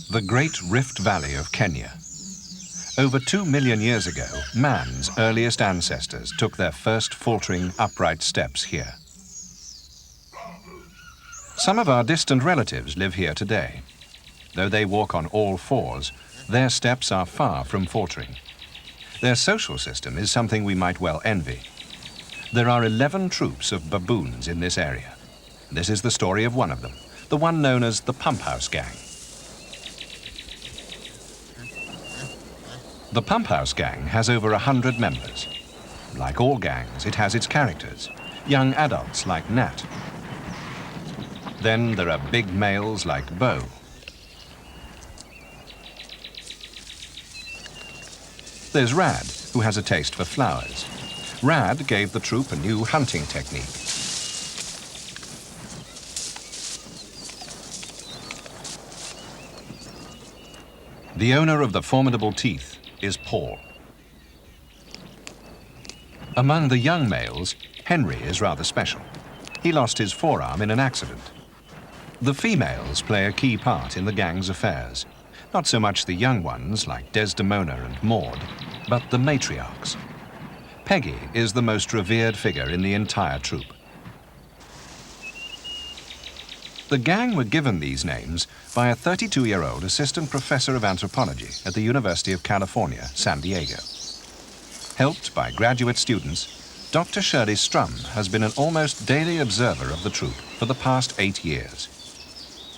The Great Rift Valley of Kenya. Over 2 million years ago, man's earliest ancestors took their first faltering, upright steps here. Some of our distant relatives live here today. Though they walk on all fours, their steps are far from faltering. Their social system is something we might well envy. There are 11 troops of baboons in this area. This is the story of one of them, the one known as the Pump House Gang. The Pump House Gang has over 100 members. Like all gangs, it has its characters, young adults like Nat. Then there are big males like Bo. There's Rad, who has a taste for flowers. Rad gave the troop a new hunting technique. The owner of the formidable teeth is Paul. Among the young males, Henry is rather special. He lost his forearm in an accident. The females play a key part in the gang's affairs. Not so much the young ones like Desdemona and Maud, but the matriarchs. Peggy is the most revered figure in the entire troop. The gang were given these names by a 32-year-old assistant professor of anthropology at the University of California, San Diego. Helped by graduate students, Dr. Shirley Strum has been an almost daily observer of the troop for the past 8 years.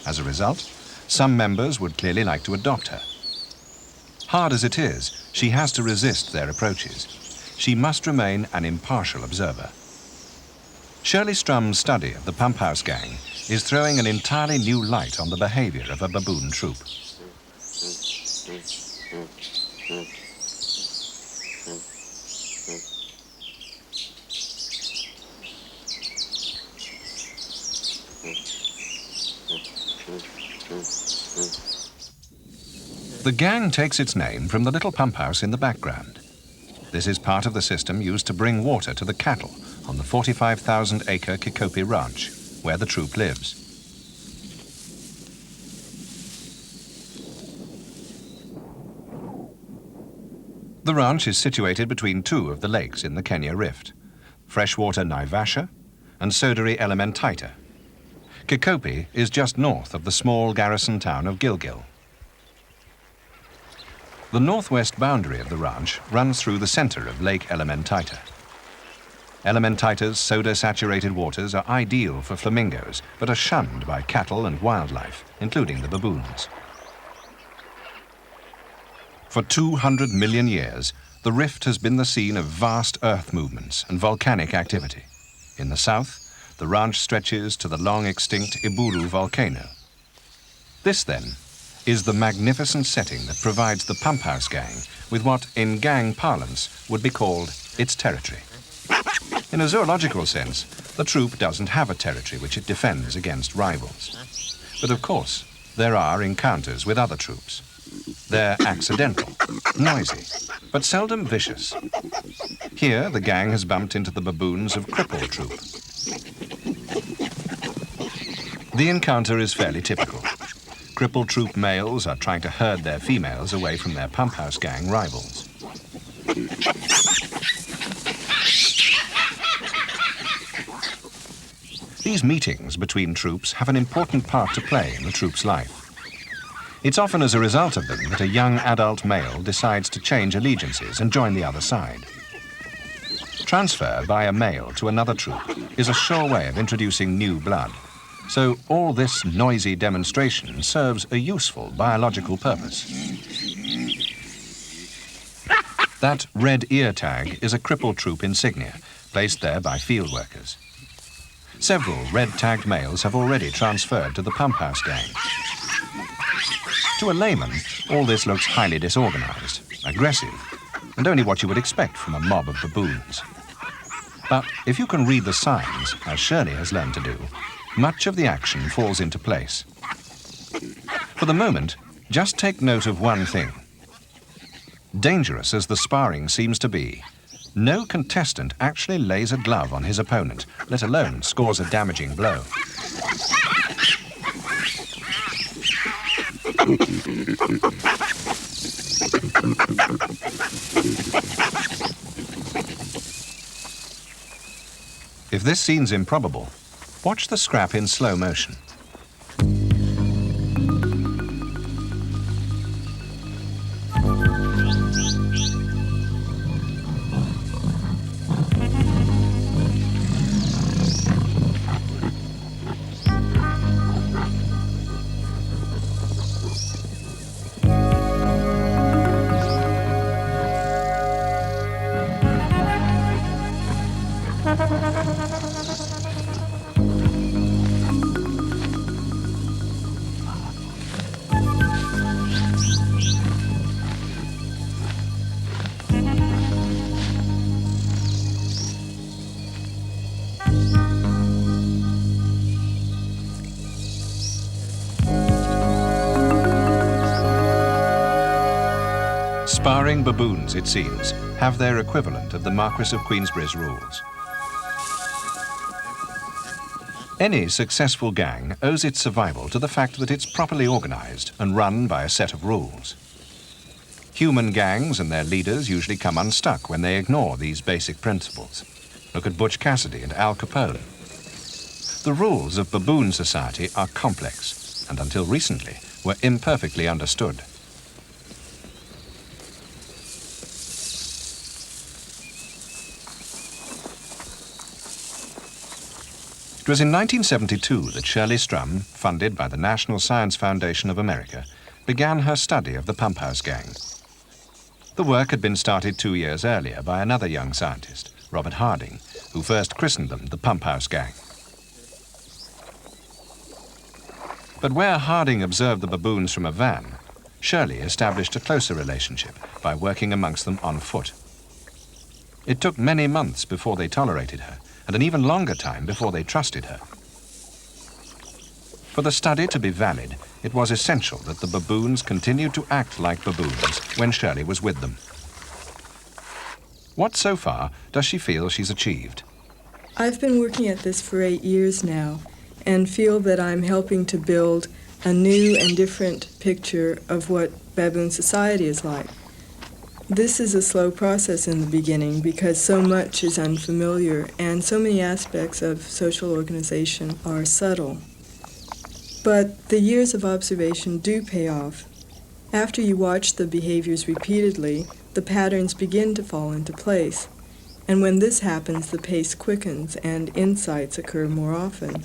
As a result, some members would clearly like to adopt her. Hard as it is, she has to resist their approaches. She must remain an impartial observer. Shirley Strum's study of the Pump House Gang is throwing an entirely new light on the behavior of a baboon troop. The gang takes its name from the little pump house in the background. This is part of the system used to bring water to the cattle on the 45,000-acre Kikopi Ranch, where the troop lives. The ranch is situated between two of the lakes in the Kenya Rift, freshwater Naivasha and Sodari Elementaita. Kikopi is just north of the small garrison town of Gilgil. The northwest boundary of the ranch runs through the center of Lake Elementaita. Elementaita's soda-saturated waters are ideal for flamingos, but are shunned by cattle and wildlife, including the baboons. For 200 million years, the rift has been the scene of vast earth movements and volcanic activity. In the south, the ranch stretches to the long-extinct Iburu volcano. This, then, is the magnificent setting that provides the Pump House Gang with what, in gang parlance, would be called its territory. In a zoological sense, the troop doesn't have a territory which it defends against rivals. But of course, there are encounters with other troops. They're accidental, noisy, but seldom vicious. Here, the gang has bumped into the baboons of Cripple Troop. The encounter is fairly typical. Cripple Troop males are trying to herd their females away from their Pump House Gang rivals. These meetings between troops have an important part to play in the troop's life. It's often as a result of them that a young adult male decides to change allegiances and join the other side. Transfer by a male to another troop is a sure way of introducing new blood. So all this noisy demonstration serves a useful biological purpose. That red ear tag is a Cripple Troop insignia, placed there by field workers. Several red-tagged males have already transferred to the Pump House Gang. To a layman, all this looks highly disorganized, aggressive, and only what you would expect from a mob of baboons. But if you can read the signs, as Shirley has learned to do, much of the action falls into place. For the moment, just take note of one thing. Dangerous as the sparring seems to be, no contestant actually lays a glove on his opponent, let alone scores a damaging blow. If this seems improbable, watch the scrap in slow motion. Sparring baboons, it seems, have their equivalent of the Marquis of Queensberry's rules. Any successful gang owes its survival to the fact that it's properly organized and run by a set of rules. Human gangs and their leaders usually come unstuck when they ignore these basic principles. Look at Butch Cassidy and Al Capone. The rules of baboon society are complex and until recently were imperfectly understood. It was in 1972 that Shirley Strum, funded by the National Science Foundation of America, began her study of the Pump House Gang. The work had been started 2 years earlier by another young scientist, Robert Harding, who first christened them the Pump House Gang. But where Harding observed the baboons from a van, Shirley established a closer relationship by working amongst them on foot. It took many months before they tolerated her, and an even longer time before they trusted her. For the study to be valid, it was essential that the baboons continued to act like baboons when Shirley was with them. What so far does she feel she's achieved? I've been working at this for 8 years now and feel that I'm helping to build a new and different picture of what baboon society is like. This is a slow process in the beginning because so much is unfamiliar and so many aspects of social organization are subtle. But the years of observation do pay off. After you watch the behaviors repeatedly, the patterns begin to fall into place. And when this happens, the pace quickens and insights occur more often.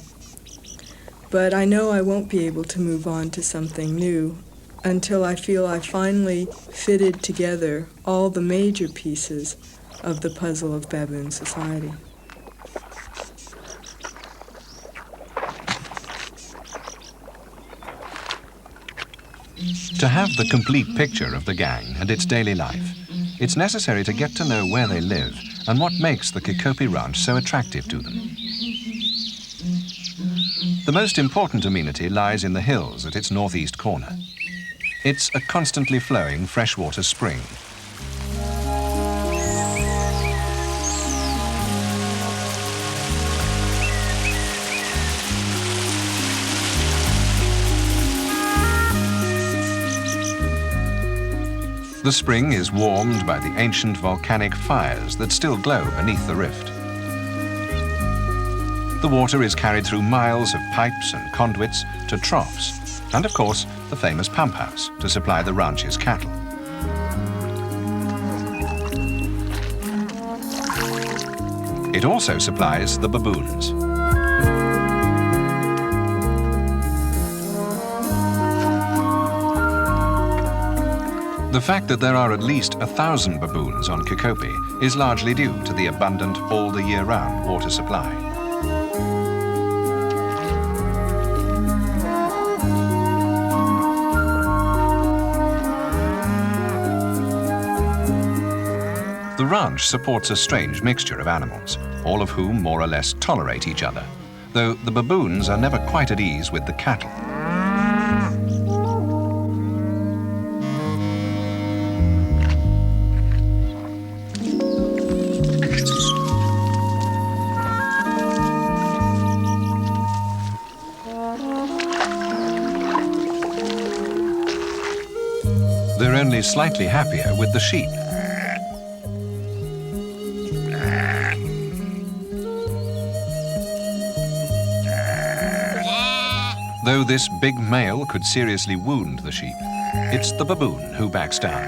But I know I won't be able to move on to something new until I feel I finally fitted together all the major pieces of the puzzle of baboon society. To have the complete picture of the gang and its daily life, it's necessary to get to know where they live and what makes the Kikopi Ranch so attractive to them. The most important amenity lies in the hills at its northeast corner. It's a constantly flowing freshwater spring. The spring is warmed by the ancient volcanic fires that still glow beneath the rift. The water is carried through miles of pipes and conduits to troughs, and of course, the famous pump house to supply the ranch's cattle. It also supplies the baboons. The fact that there are at least 1,000 baboons on Kikopi is largely due to the abundant all-the-year-round water supply. The ranch supports a strange mixture of animals, all of whom more or less tolerate each other, though the baboons are never quite at ease with the cattle. They're only slightly happier with the sheep. Though this big male could seriously wound the sheep, it's the baboon who backs down.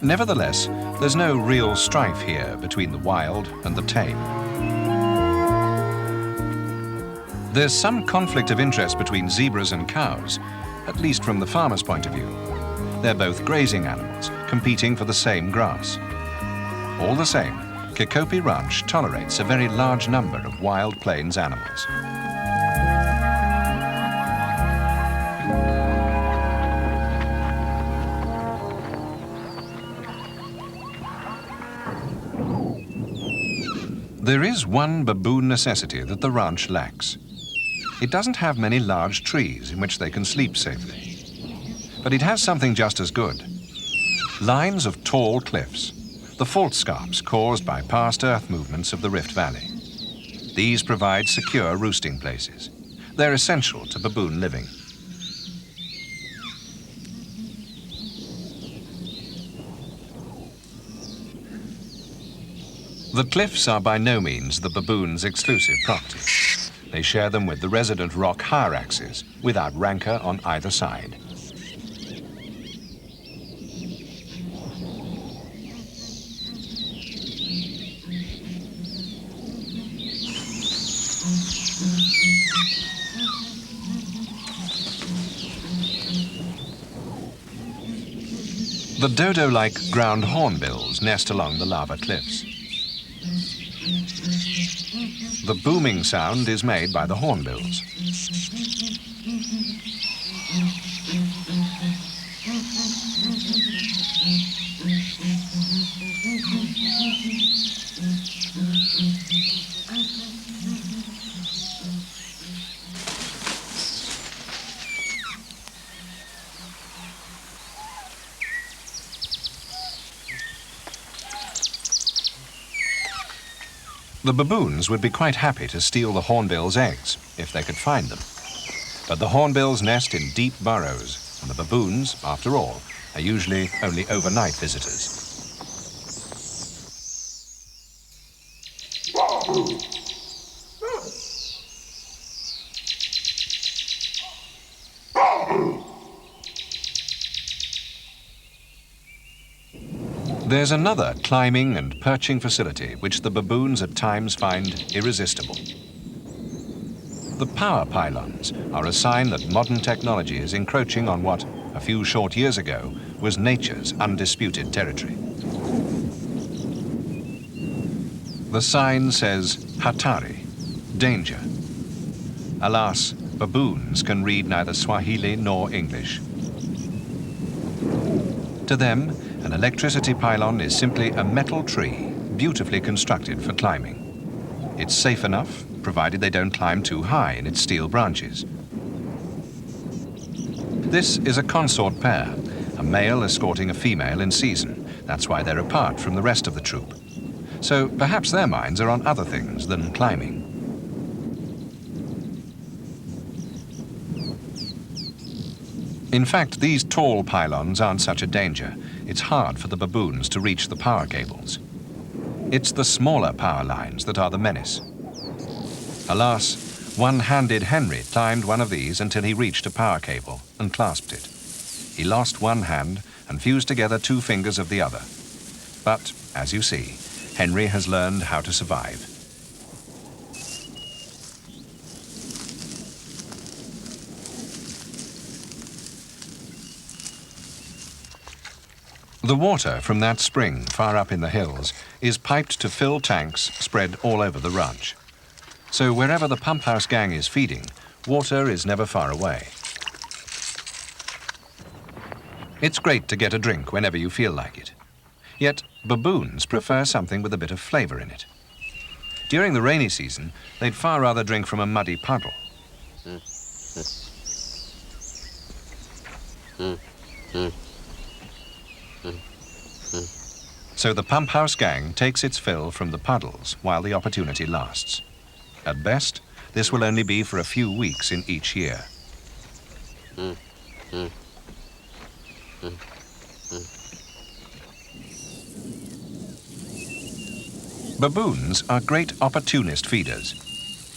Nevertheless, there's no real strife here between the wild and the tame. There's some conflict of interest between zebras and cows, at least from the farmer's point of view. They're both grazing animals, competing for the same grass. All the same, Kikopi Ranch tolerates a very large number of wild plains animals. There is one baboon necessity that the ranch lacks. It doesn't have many large trees in which they can sleep safely. But it has something just as good. Lines of tall cliffs, the fault scarps caused by past earth movements of the Rift Valley. These provide secure roosting places. They're essential to baboon living. The cliffs are by no means the baboon's exclusive property. They share them with the resident rock hyraxes, without rancor on either side. The dodo-like ground hornbills nest along the lava cliffs. The booming sound is made by the hornbills. The baboons would be quite happy to steal the hornbill's eggs, if they could find them. But the hornbills nest in deep burrows, and the baboons, after all, are usually only overnight visitors. There's another climbing and perching facility which the baboons at times find irresistible. The power pylons are a sign that modern technology is encroaching on what, a few short years ago, was nature's undisputed territory. The sign says Hatari, danger. Alas, baboons can read neither Swahili nor English. To them, an electricity pylon is simply a metal tree, beautifully constructed for climbing. It's safe enough, provided they don't climb too high in its steel branches. This is a consort pair, a male escorting a female in season. That's why they're apart from the rest of the troop. So perhaps their minds are on other things than climbing. In fact, these tall pylons aren't such a danger. It's hard for the baboons to reach the power cables. It's the smaller power lines that are the menace. Alas, one-handed Henry climbed one of these until he reached a power cable and clasped it. He lost one hand and fused together two fingers of the other. But, as you see, Henry has learned how to survive. The water from that spring far up in the hills is piped to fill tanks spread all over the ranch. So wherever the pump house gang is feeding, water is never far away. It's great to get a drink whenever you feel like it. Yet baboons prefer something with a bit of flavor in it. During the rainy season, they'd far rather drink from a muddy puddle. So the pump house gang takes its fill from the puddles while the opportunity lasts. At best, this will only be for a few weeks in each year. Baboons are great opportunist feeders.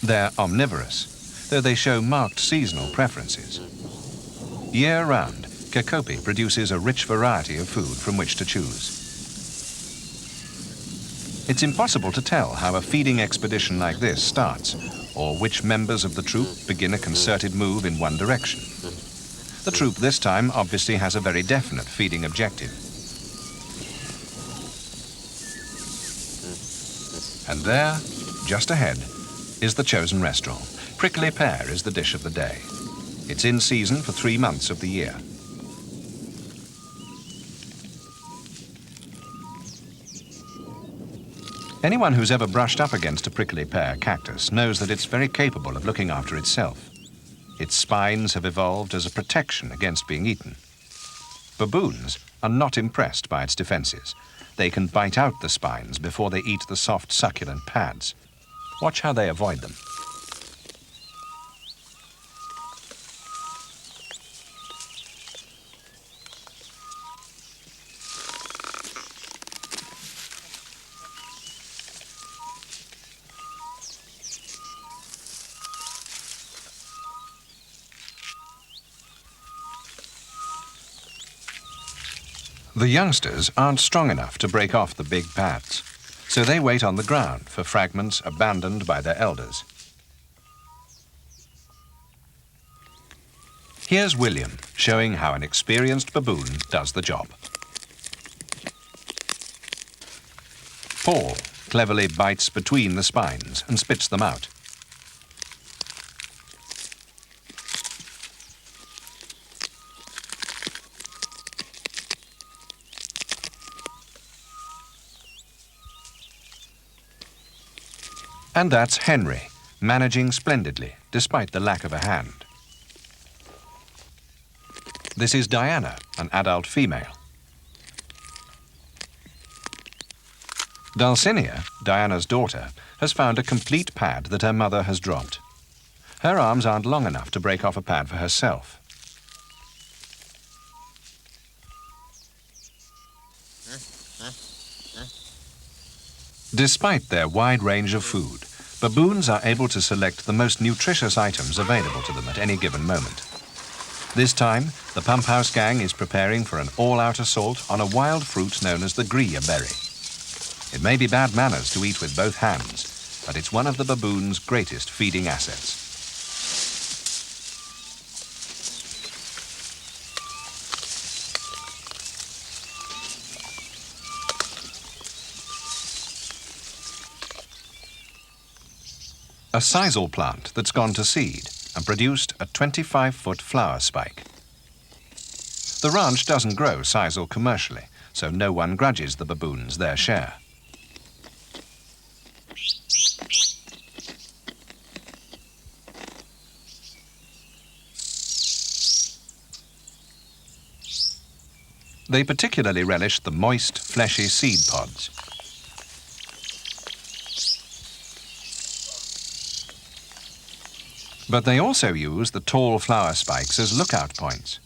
They're omnivorous, though they show marked seasonal preferences. Year-round, Kekopi produces a rich variety of food from which to choose. It's impossible to tell how a feeding expedition like this starts, or which members of the troop begin a concerted move in one direction. The troop this time obviously has a very definite feeding objective. And there, just ahead, is the chosen restaurant. Prickly pear is the dish of the day. It's in season for 3 months of the year. Anyone who's ever brushed up against a prickly pear cactus knows that it's very capable of looking after itself. Its spines have evolved as a protection against being eaten. Baboons are not impressed by its defenses. They can bite out the spines before they eat the soft, succulent pads. Watch how they avoid them. The youngsters aren't strong enough to break off the big pads, so they wait on the ground for fragments abandoned by their elders. Here's William showing how an experienced baboon does the job. Paul cleverly bites between the spines and spits them out. And that's Henry, managing splendidly, despite the lack of a hand. This is Diana, an adult female. Dulcinea, Diana's daughter, has found a complete pad that her mother has dropped. Her arms aren't long enough to break off a pad for herself. Despite their wide range of food, baboons are able to select the most nutritious items available to them at any given moment. This time, the pump house gang is preparing for an all-out assault on a wild fruit known as the grilla berry. It may be bad manners to eat with both hands, but it's one of the baboon's greatest feeding assets. A sisal plant that's gone to seed and produced a 25-foot flower spike. The ranch doesn't grow sisal commercially, so no one grudges the baboons their share. They particularly relish the moist, fleshy seed pods. But they also use the tall flower spikes as lookout points.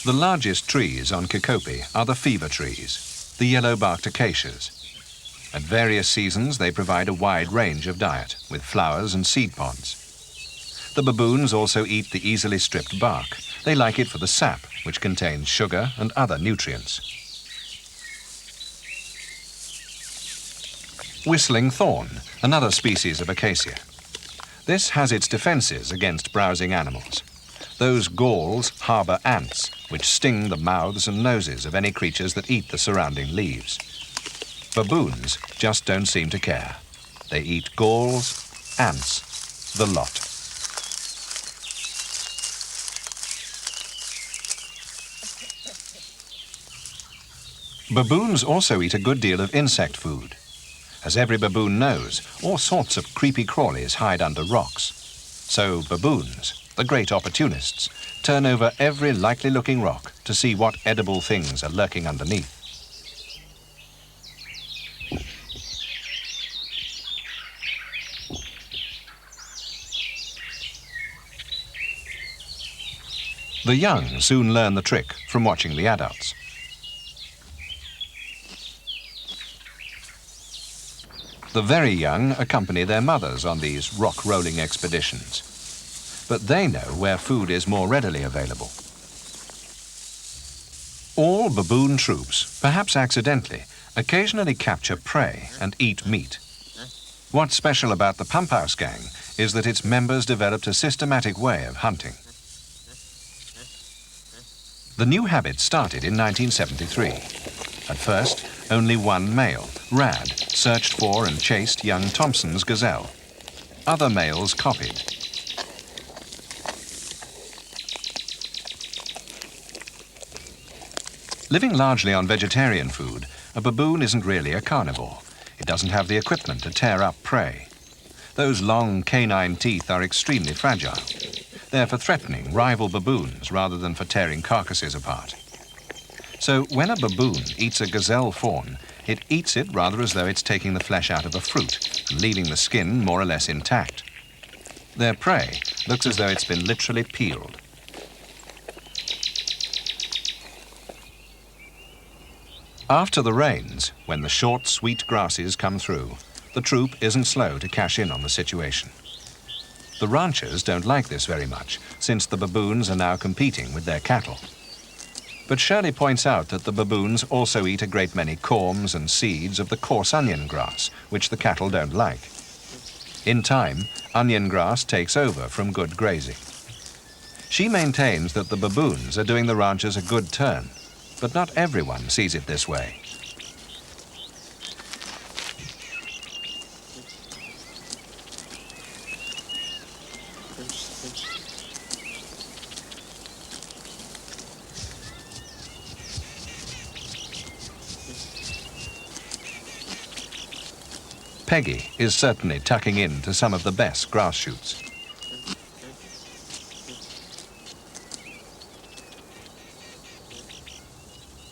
The largest trees on Kekopi are the fever trees, the yellow-barked acacias. At various seasons, they provide a wide range of diet, with flowers and seed pods. The baboons also eat the easily stripped bark. They like it for the sap, which contains sugar and other nutrients. Whistling thorn, another species of acacia. This has its defenses against browsing animals. Those galls harbour ants, which sting the mouths and noses of any creatures that eat the surrounding leaves. Baboons just don't seem to care. They eat galls, ants, the lot. Baboons also eat a good deal of insect food. As every baboon knows, all sorts of creepy crawlies hide under rocks. So baboons, the great opportunists, turn over every likely-looking rock to see what edible things are lurking underneath. The young soon learn the trick from watching the adults. The very young accompany their mothers on these rock-rolling expeditions. But they know where food is more readily available. All baboon troops, perhaps accidentally, occasionally capture prey and eat meat. What's special about the Pump House Gang is that its members developed a systematic way of hunting. The new habit started in 1973. At first, only one male, Rad, searched for and chased young Thompson's gazelle. Other males copied. Living largely on vegetarian food, a baboon isn't really a carnivore. It doesn't have the equipment to tear up prey. Those long canine teeth are extremely fragile. They're for threatening rival baboons rather than for tearing carcasses apart. So when a baboon eats a gazelle fawn, it eats it rather as though it's taking the flesh out of a fruit and leaving the skin more or less intact. Their prey looks as though it's been literally peeled. After the rains, when the short, sweet grasses come through, the troop isn't slow to cash in on the situation. The ranchers don't like this very much, since the baboons are now competing with their cattle. But Shirley points out that the baboons also eat a great many corms and seeds of the coarse onion grass, which the cattle don't like. In time, onion grass takes over from good grazing. She maintains that the baboons are doing the ranchers a good turn, but not everyone sees it this way. Peggy is certainly tucking in to some of the best grass shoots.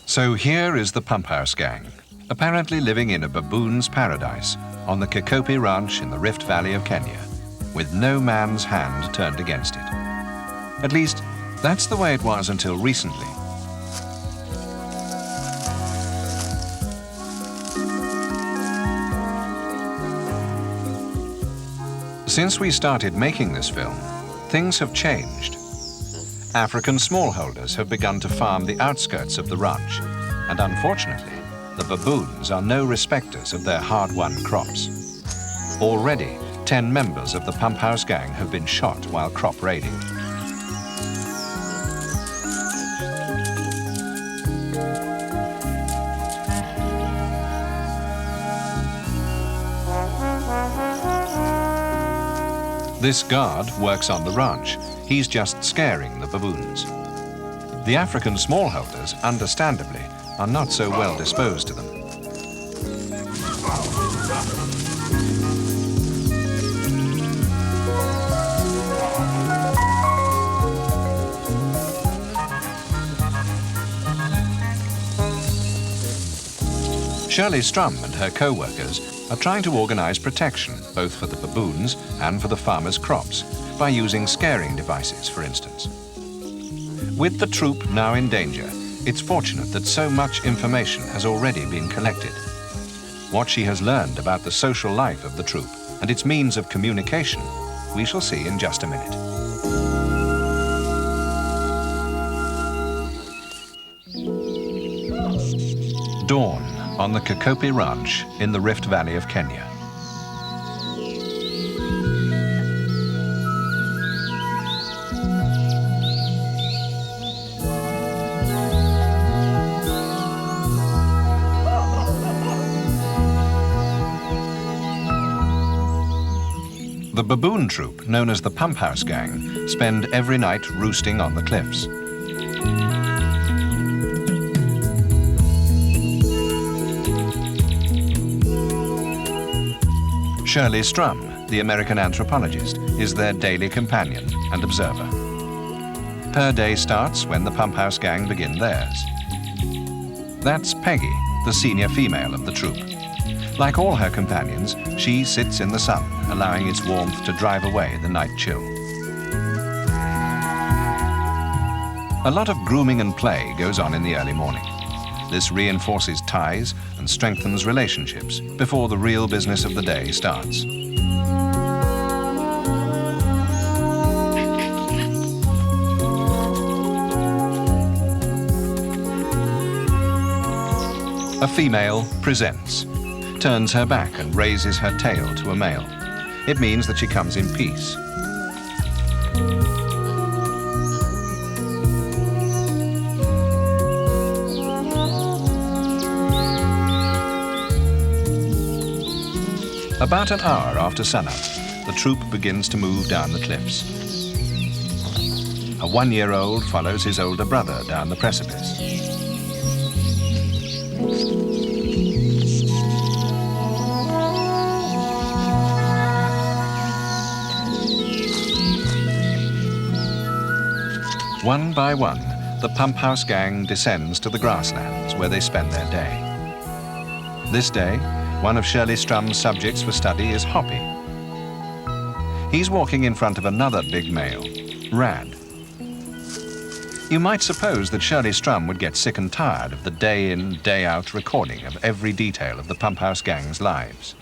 So here is the Pump House Gang, apparently living in a baboon's paradise on the Kikopi Ranch in the Rift Valley of Kenya, with no man's hand turned against it. At least, that's the way it was until recently. Since we started making this film, things have changed. African smallholders have begun to farm the outskirts of the ranch, and unfortunately, the baboons are no respecters of their hard-won crops. Already, 10 members of the Pump House Gang have been shot while crop raiding. This guard works on the ranch. He's just scaring the baboons. The African smallholders, understandably, are not so well disposed to them. Shirley Strum and her co-workers are trying to organize protection, both for the baboons and for the farmers' crops, by using scaring devices, for instance. With the troop now in danger, it's fortunate that so much information has already been collected. What she has learned about the social life of the troop and its means of communication, we shall see in just a minute. Dawn on the Kikopi Ranch in the Rift Valley of Kenya. The baboon troop, known as the Pump House Gang, spend every night roosting on the cliffs. Shirley Strum, the American anthropologist, is their daily companion and observer. Her day starts when the Pump House Gang begin theirs. That's Peggy, the senior female of the troop. Like all her companions, she sits in the sun, allowing its warmth to drive away the night chill. A lot of grooming and play goes on in the early morning. This reinforces ties and strengthens relationships before the real business of the day starts. A female presents, turns her back and raises her tail to a male. It means that she comes in peace. About an hour after sunup, the troop begins to move down the cliffs. A 1-year-old follows his older brother down the precipice. One by one, the pump house gang descends to the grasslands where they spend their day. This day, one of Shirley Strum's subjects for study is Hoppy. He's walking in front of another big male, Rad. You might suppose that Shirley Strum would get sick and tired of the day-in, day-out recording of every detail of the pump house gang's lives.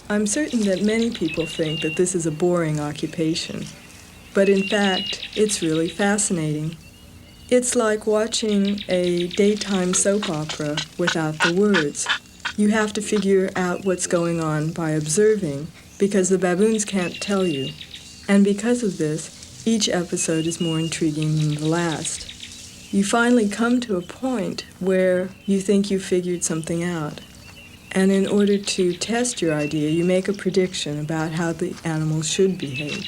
I'm certain that many people think that this is a boring occupation, but in fact, it's really fascinating. It's like watching a daytime soap opera without the words. You have to figure out what's going on by observing, because the baboons can't tell you. And because of this, each episode is more intriguing than the last. You finally come to a point where you think you figured something out. And in order to test your idea, you make a prediction about how the animals should behave.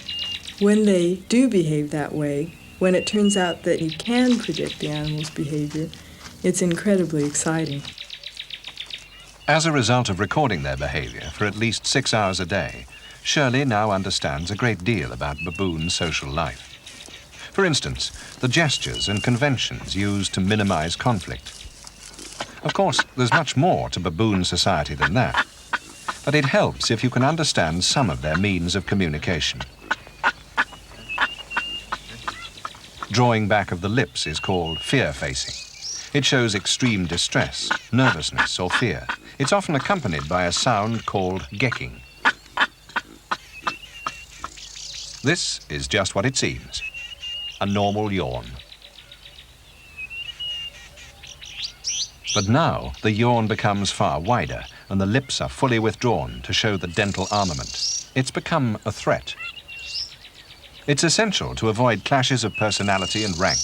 When they do behave that way, when it turns out that you can predict the animal's behavior, it's incredibly exciting. As a result of recording their behavior for at least 6 hours a day, Shirley now understands a great deal about baboon social life. For instance, the gestures and conventions used to minimize conflict. Of course, there's much more to baboon society than that, but it helps if you can understand some of their means of communication. Drawing back of the lips is called fear-facing. It shows extreme distress, nervousness, or fear. It's often accompanied by a sound called gecking. This is just what it seems, a normal yawn. But now the yawn becomes far wider and the lips are fully withdrawn to show the dental armament. It's become a threat. It's essential to avoid clashes of personality and rank.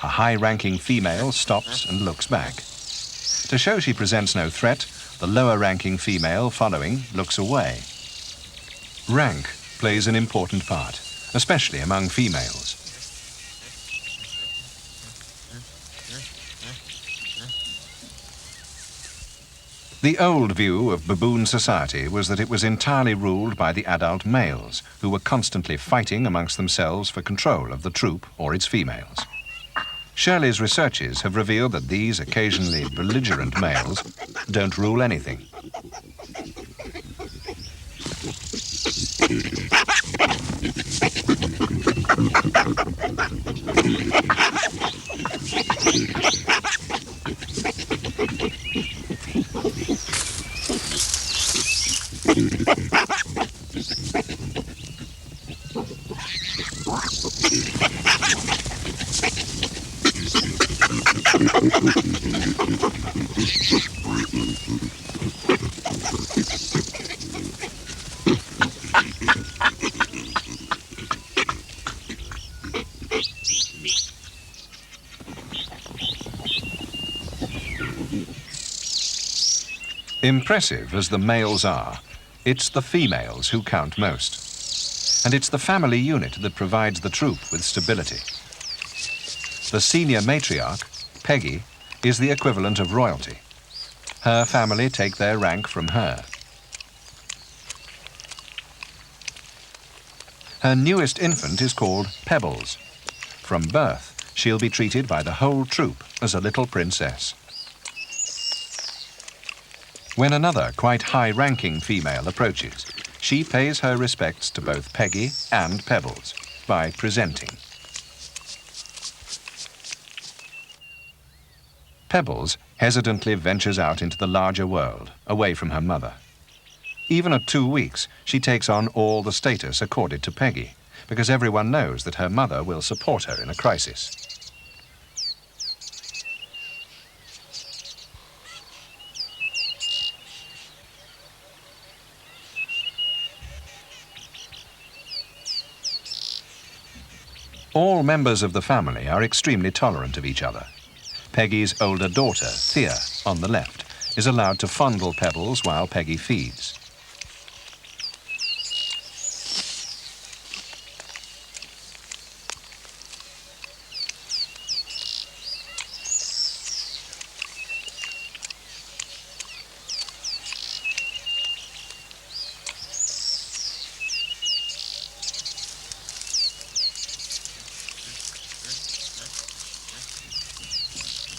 A high-ranking female stops and looks back. To show she presents no threat, the lower-ranking female following looks away. Rank plays an important part, especially among females. The old view of baboon society was that it was entirely ruled by the adult males, who were constantly fighting amongst themselves for control of the troop or its females. Shirley's researches have revealed that these occasionally belligerent males don't rule anything. Impressive as the males are, it's the females who count most. And it's the family unit that provides the troop with stability. The senior matriarch, Peggy, is the equivalent of royalty. Her family take their rank from her. Her newest infant is called Pebbles. From birth, she'll be treated by the whole troop as a little princess. When another quite high-ranking female approaches, she pays her respects to both Peggy and Pebbles by presenting. Pebbles hesitantly ventures out into the larger world, away from her mother. Even at 2 weeks, she takes on all the status accorded to Peggy, because everyone knows that her mother will support her in a crisis. All members of the family are extremely tolerant of each other. Peggy's older daughter, Thea, on the left, is allowed to fondle Pebbles while Peggy feeds.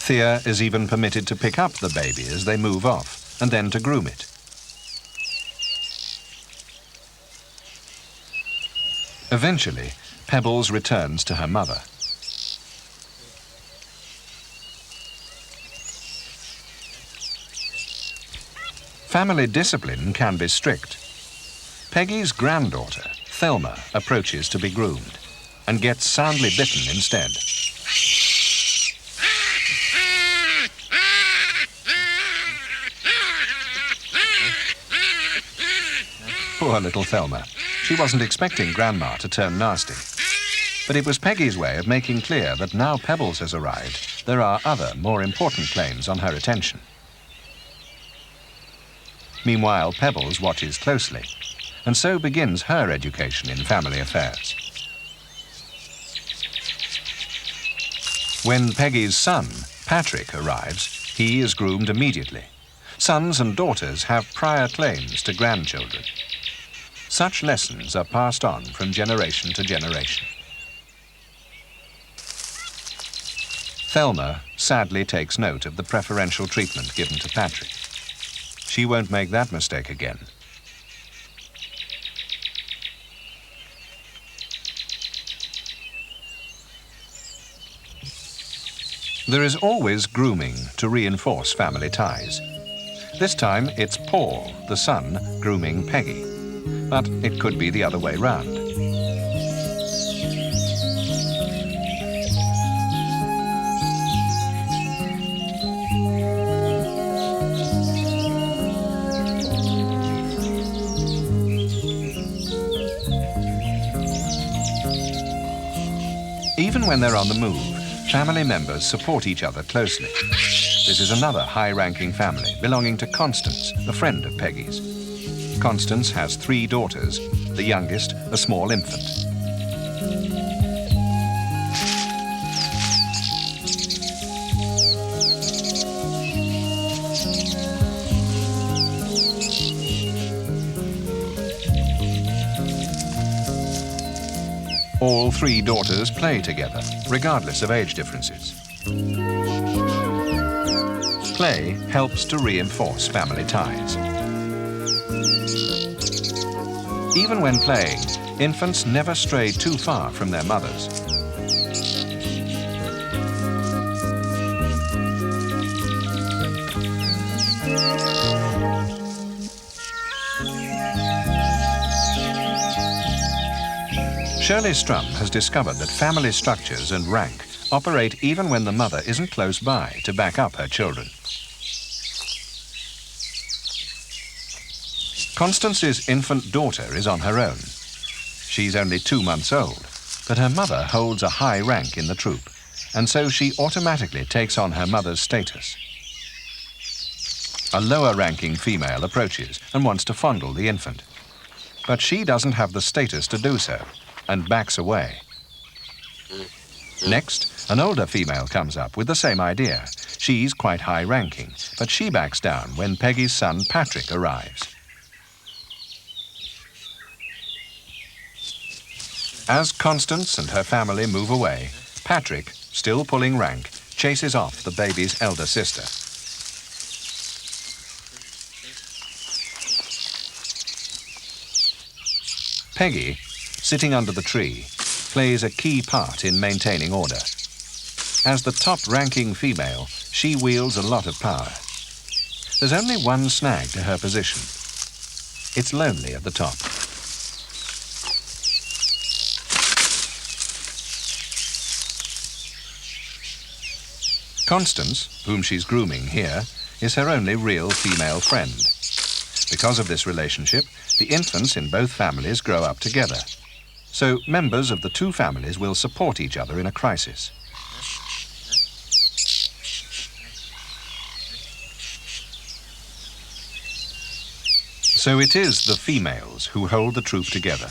Thea is even permitted to pick up the baby as they move off, and then to groom it. Eventually, Pebbles returns to her mother. Family discipline can be strict. Peggy's granddaughter, Thelma, approaches to be groomed, and gets soundly bitten instead. Poor little Thelma. She wasn't expecting Grandma to turn nasty. But it was Peggy's way of making clear that now Pebbles has arrived, there are other, more important claims on her attention. Meanwhile, Pebbles watches closely, and so begins her education in family affairs. When Peggy's son, Patrick, arrives, he is groomed immediately. Sons and daughters have prior claims to grandchildren. Such lessons are passed on from generation to generation. Thelma sadly takes note of the preferential treatment given to Patrick. She won't make that mistake again. There is always grooming to reinforce family ties. This time it's Paul, the son, grooming Peggy. But it could be the other way round. Even when they're on the move, family members support each other closely. This is another high-ranking family belonging to Constance, a friend of Peggy's. Constance has 3 daughters, the youngest a small infant. All 3 daughters play together, regardless of age differences. Play helps to reinforce family ties. Even when playing, infants never stray too far from their mothers. Shirley Strum has discovered that family structures and rank operate even when the mother isn't close by to back up her children. Constance's infant daughter is on her own. She's only 2 months old, but her mother holds a high rank in the troop, and so she automatically takes on her mother's status. A lower-ranking female approaches and wants to fondle the infant, but she doesn't have the status to do so and backs away. Next, an older female comes up with the same idea. She's quite high-ranking, but she backs down when Peggy's son Patrick arrives. As Constance and her family move away, Patrick, still pulling rank, chases off the baby's elder sister. Peggy, sitting under the tree, plays a key part in maintaining order. As the top-ranking female, she wields a lot of power. There's only one snag to her position. It's lonely at the top. Constance, whom she's grooming here, is her only real female friend. Because of this relationship, the infants in both families grow up together. So members of the two families will support each other in a crisis. So it is the females who hold the troop together.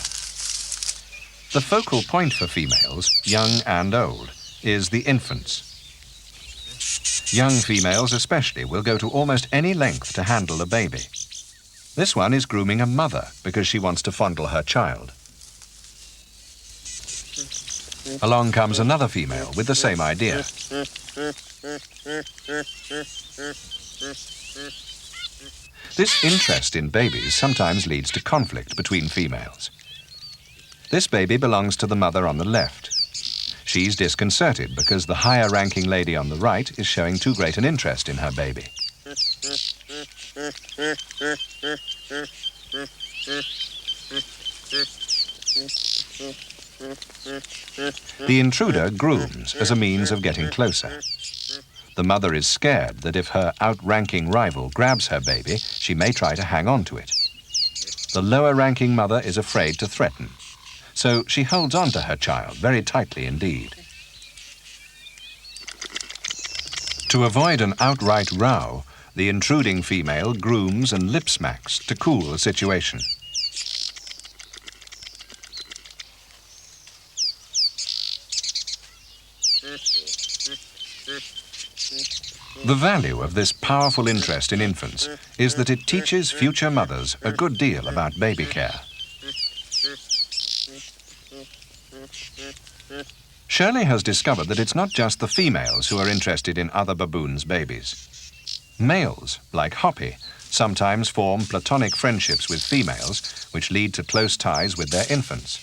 The focal point for females, young and old, is the infants. Young females especially will go to almost any length to handle a baby. This one is grooming a mother because she wants to fondle her child. Along comes another female with the same idea. This interest in babies sometimes leads to conflict between females. This baby belongs to the mother on the left. She's disconcerted because the higher-ranking lady on the right is showing too great an interest in her baby. The intruder grooms as a means of getting closer. The mother is scared that if her outranking rival grabs her baby, she may try to hang on to it. The lower-ranking mother is afraid to threaten, so she holds on to her child very tightly indeed. To avoid an outright row, the intruding female grooms and lip smacks to cool the situation. The value of this powerful interest in infants is that it teaches future mothers a good deal about baby care. Shirley has discovered that it's not just the females who are interested in other baboons' babies. Males, like Hoppy, sometimes form platonic friendships with females, which lead to close ties with their infants.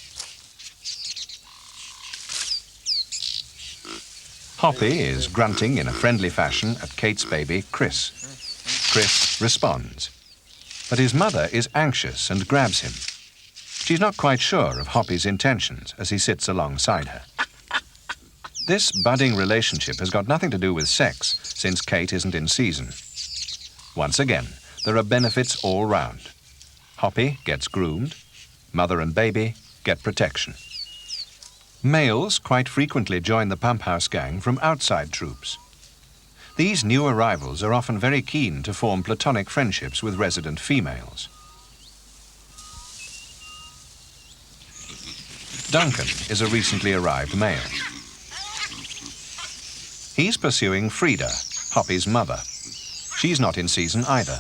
Hoppy is grunting in a friendly fashion at Kate's baby, Chris. Chris responds, but his mother is anxious and grabs him. She's not quite sure of Hoppy's intentions as he sits alongside her. This budding relationship has got nothing to do with sex, since Kate isn't in season. Once again, there are benefits all round. Hoppy gets groomed, mother and baby get protection. Males quite frequently join the pump house gang from outside troops. These new arrivals are often very keen to form platonic friendships with resident females. Duncan is a recently arrived male. He's pursuing Frida, Hoppy's mother. She's not in season either.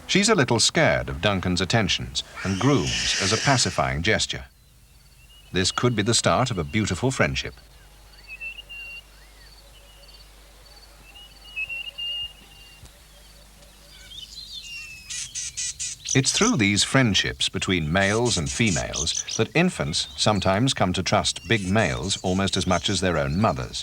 She's a little scared of Duncan's attentions and grooms as a pacifying gesture. This could be the start of a beautiful friendship. It's through these friendships between males and females that infants sometimes come to trust big males almost as much as their own mothers.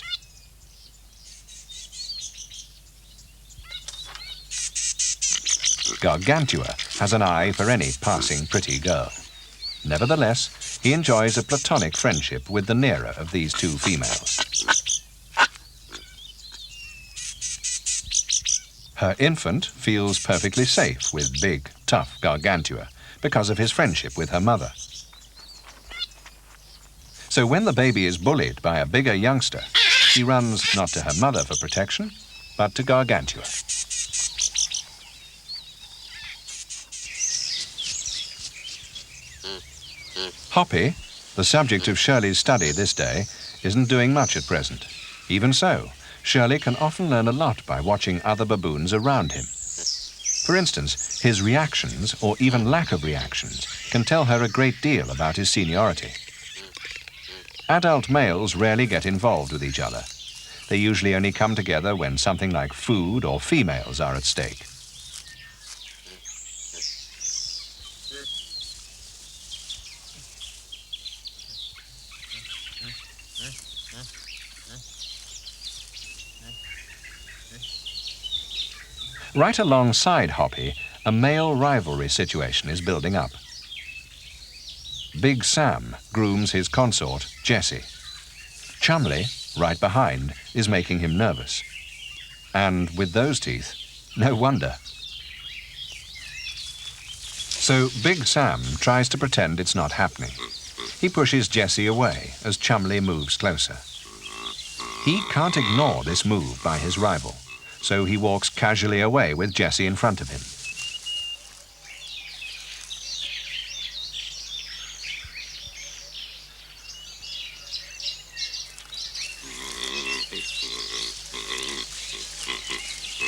Gargantua has an eye for any passing pretty girl. Nevertheless, he enjoys a platonic friendship with the nearer of these two females. Her infant feels perfectly safe with big, tough Gargantua because of his friendship with her mother. So when the baby is bullied by a bigger youngster, she runs not to her mother for protection, but to Gargantua. Hoppy, the subject of Shirley's study this day, isn't doing much at present. Even so, Shirley can often learn a lot by watching other baboons around him. For instance, his reactions, or even lack of reactions, can tell her a great deal about his seniority. Adult males rarely get involved with each other. They usually only come together when something like food or females are at stake. Right alongside Hoppy, a male rivalry situation is building up. Big Sam grooms his consort, Jessie. Chumley, right behind, is making him nervous. And with those teeth, no wonder. So Big Sam tries to pretend it's not happening. He pushes Jessie away as Chumley moves closer. He can't ignore this move by his rival, so he walks casually away with Jessie in front of him.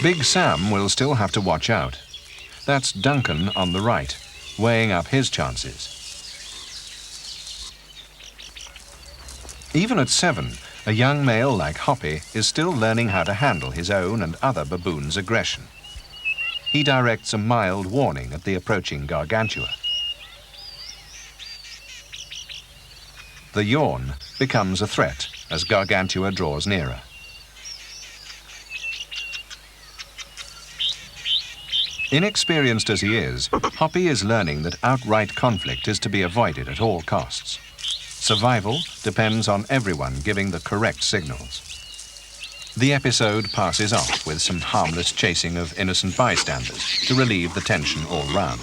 Big Sam will still have to watch out. That's Duncan on the right, weighing up his chances. Even at 7, a young male like Hoppy is still learning how to handle his own and other baboons' aggression. He directs a mild warning at the approaching gargantua. The yawn becomes a threat as gargantua draws nearer. Inexperienced as he is, Hoppy is learning that outright conflict is to be avoided at all costs. Survival depends on everyone giving the correct signals. The episode passes off with some harmless chasing of innocent bystanders to relieve the tension all round.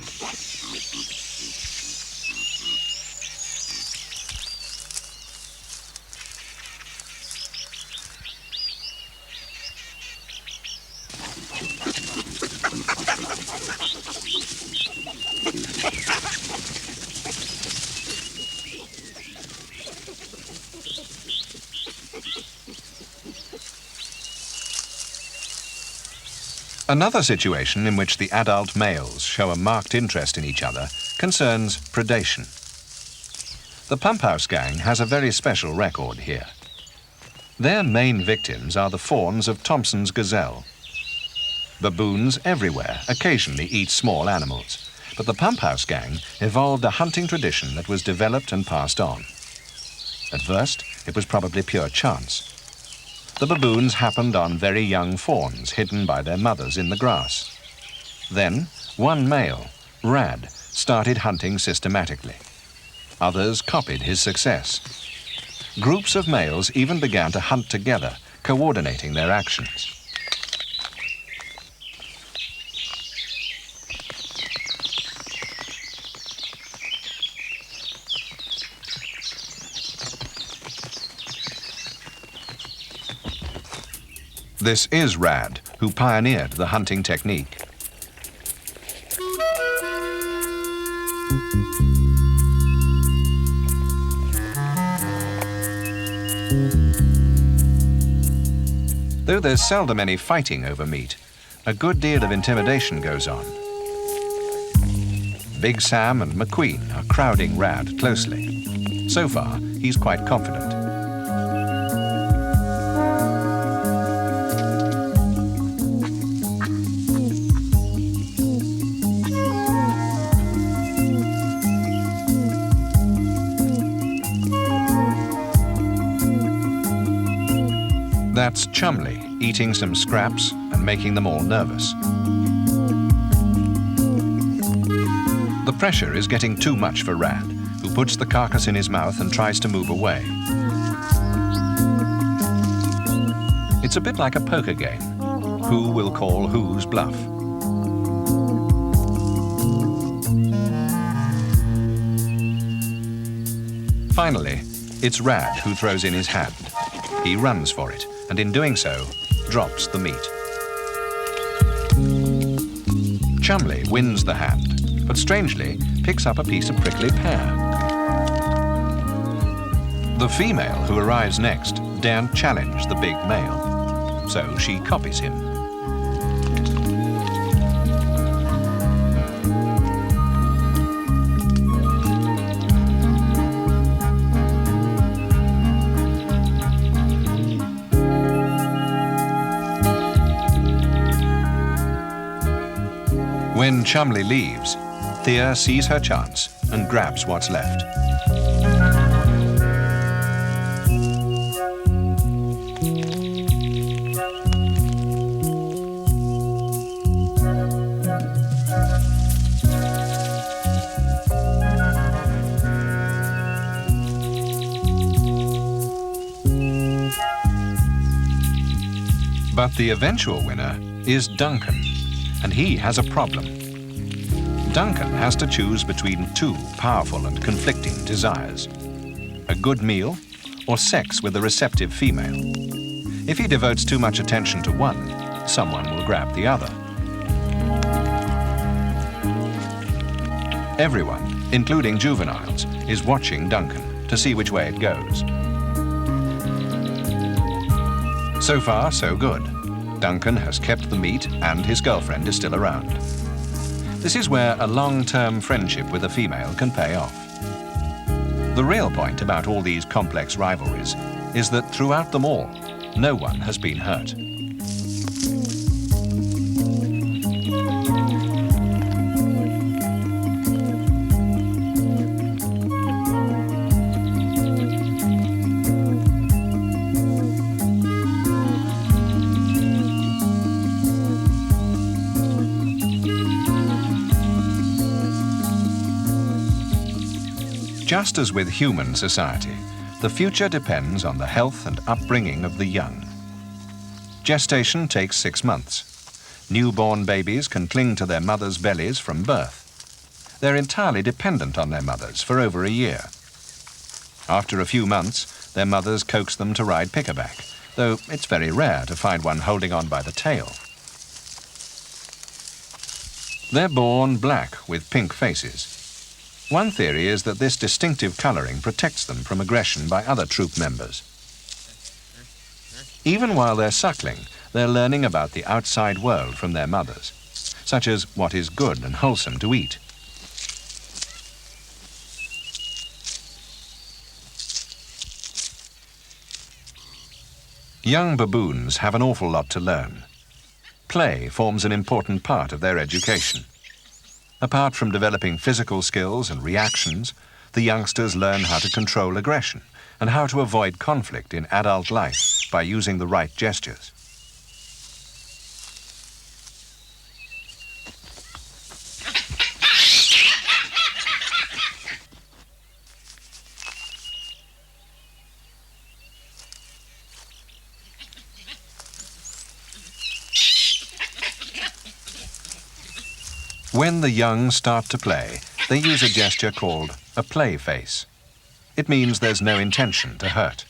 Another situation in which the adult males show a marked interest in each other concerns predation. The Pump House Gang has a very special record here. Their main victims are the fawns of Thompson's gazelle. Baboons everywhere occasionally eat small animals, but the Pump House Gang evolved a hunting tradition that was developed and passed on. At first, it was probably pure chance. The baboons happened on very young fawns hidden by their mothers in the grass. Then, one male, Rad, started hunting systematically. Others copied his success. Groups of males even began to hunt together, coordinating their actions. This is Rad, who pioneered the hunting technique. Though there's seldom any fighting over meat, a good deal of intimidation goes on. Big Sam and McQueen are crowding Rad closely. So far, he's quite confident. That's Chumley eating some scraps and making them all nervous. The pressure is getting too much for Rad, who puts the carcass in his mouth and tries to move away. It's a bit like a poker game. Who will call whose bluff? Finally, it's Rad who throws in his hand. He runs for it, and in doing so, drops the meat. Chumley wins the hand, but strangely picks up a piece of prickly pear. The female who arrives next daren't challenge the big male, so she copies him. When Chumley leaves, Thea sees her chance and grabs what's left. But the eventual winner is Duncan, and he has a problem. Duncan has to choose between two powerful and conflicting desires: a good meal or sex with a receptive female. If he devotes too much attention to one, someone will grab the other. Everyone, including juveniles, is watching Duncan to see which way it goes. So far, so good. Duncan has kept the meat and his girlfriend is still around. This is where a long-term friendship with a female can pay off. The real point about all these complex rivalries is that throughout them all, no one has been hurt. Just as with human society, the future depends on the health and upbringing of the young. Gestation takes 6 months. Newborn babies can cling to their mothers' bellies from birth. They're entirely dependent on their mothers for over a year. After a few months, their mothers coax them to ride pickaback, though it's very rare to find one holding on by the tail. They're born black with pink faces. One theory is that this distinctive colouring protects them from aggression by other troop members. Even while they're suckling, they're learning about the outside world from their mothers, such as what is good and wholesome to eat. Young baboons have an awful lot to learn. Play forms an important part of their education. Apart from developing physical skills and reactions, the youngsters learn how to control aggression and how to avoid conflict in adult life by using the right gestures. When the young start to play, they use a gesture called a play face. It means there's no intention to hurt.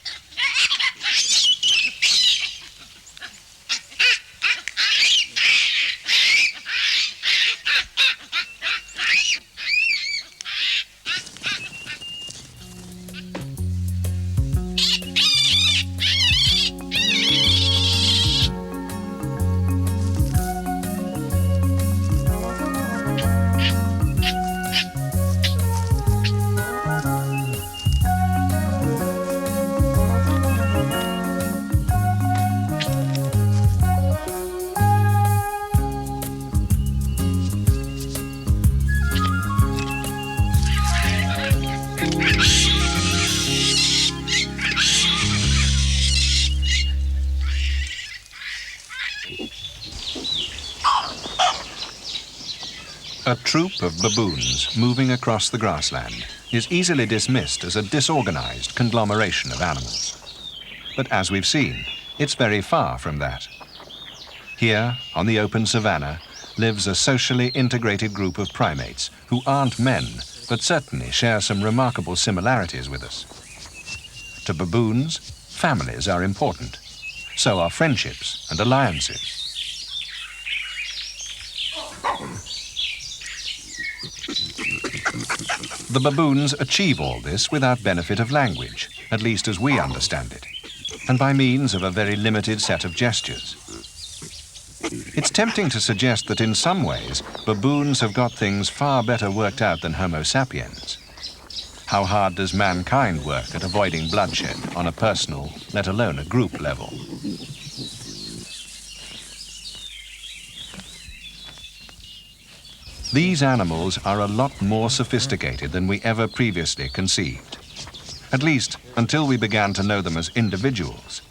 A troop of baboons moving across the grassland is easily dismissed as a disorganized conglomeration of animals. But as we've seen, it's very far from that. Here, on the open savanna, lives a socially integrated group of primates who aren't men, but certainly share some remarkable similarities with us. To baboons, families are important. So are friendships and alliances. The baboons achieve all this without benefit of language, at least as we understand it, and by means of a very limited set of gestures. It's tempting to suggest that in some ways, baboons have got things far better worked out than Homo sapiens. How hard does mankind work at avoiding bloodshed on a personal, let alone a group level? These animals are a lot more sophisticated than we ever previously conceived. At least until we began to know them as individuals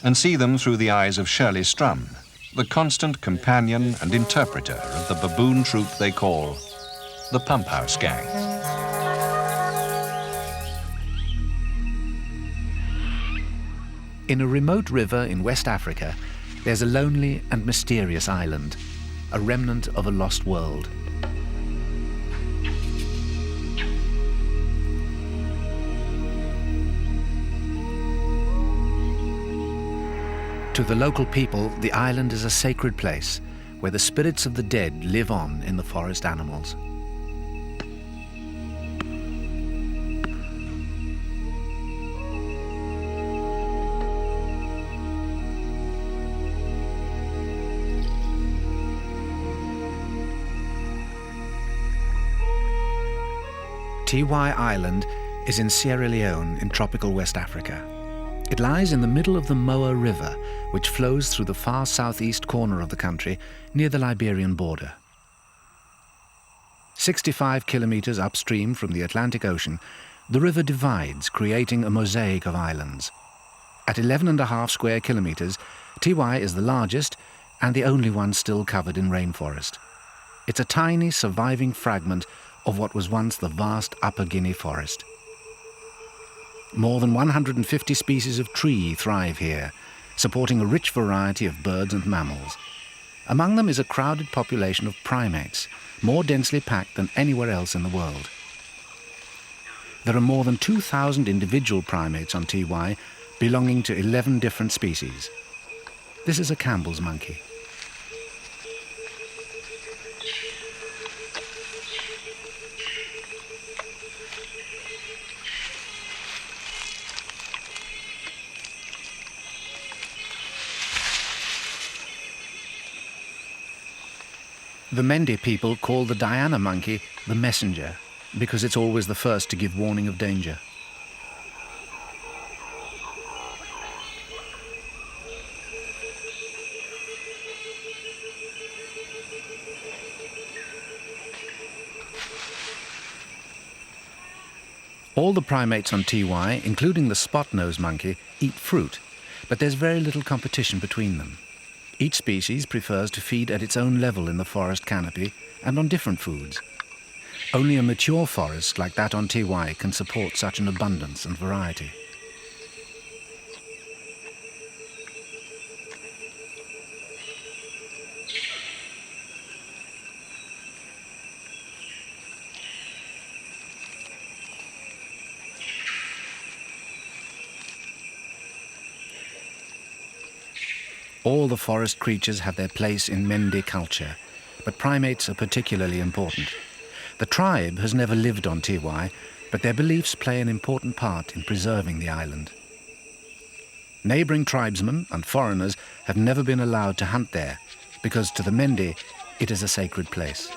and see them through the eyes of Shirley Strum, the constant companion and interpreter of the baboon troop they call the Pump House Gang. In a remote river in West Africa, there's a lonely and mysterious island, a remnant of a lost world. To the local people, the island is a sacred place where the spirits of the dead live on in the forest animals. Tiwai Island is in Sierra Leone in tropical West Africa. It lies in the middle of the Moa River, which flows through the far southeast corner of the country near the Liberian border. 65 kilometers upstream from the Atlantic Ocean, the river divides, creating a mosaic of islands. At 11.5 square kilometers, Tiwai is the largest and the only one still covered in rainforest. It's a tiny surviving fragment of what was once the vast Upper Guinea forest. More than 150 species of tree thrive here, supporting a rich variety of birds and mammals. Among them is a crowded population of primates, more densely packed than anywhere else in the world. There are more than 2,000 individual primates on Tiwai, belonging to 11 different species. This is a Campbell's monkey. The Mende people call the Diana monkey the messenger because it's always the first to give warning of danger. All the primates on Tiwai, including the spot-nosed monkey, eat fruit, but there's very little competition between them. Each species prefers to feed at its own level in the forest canopy and on different foods. Only a mature forest like that on Tiwai can support such an abundance and variety. All the forest creatures have their place in Mende culture, but primates are particularly important. The tribe has never lived on Tiwai, but their beliefs play an important part in preserving the island. Neighbouring tribesmen and foreigners have never been allowed to hunt there, because to the Mende, it is a sacred place.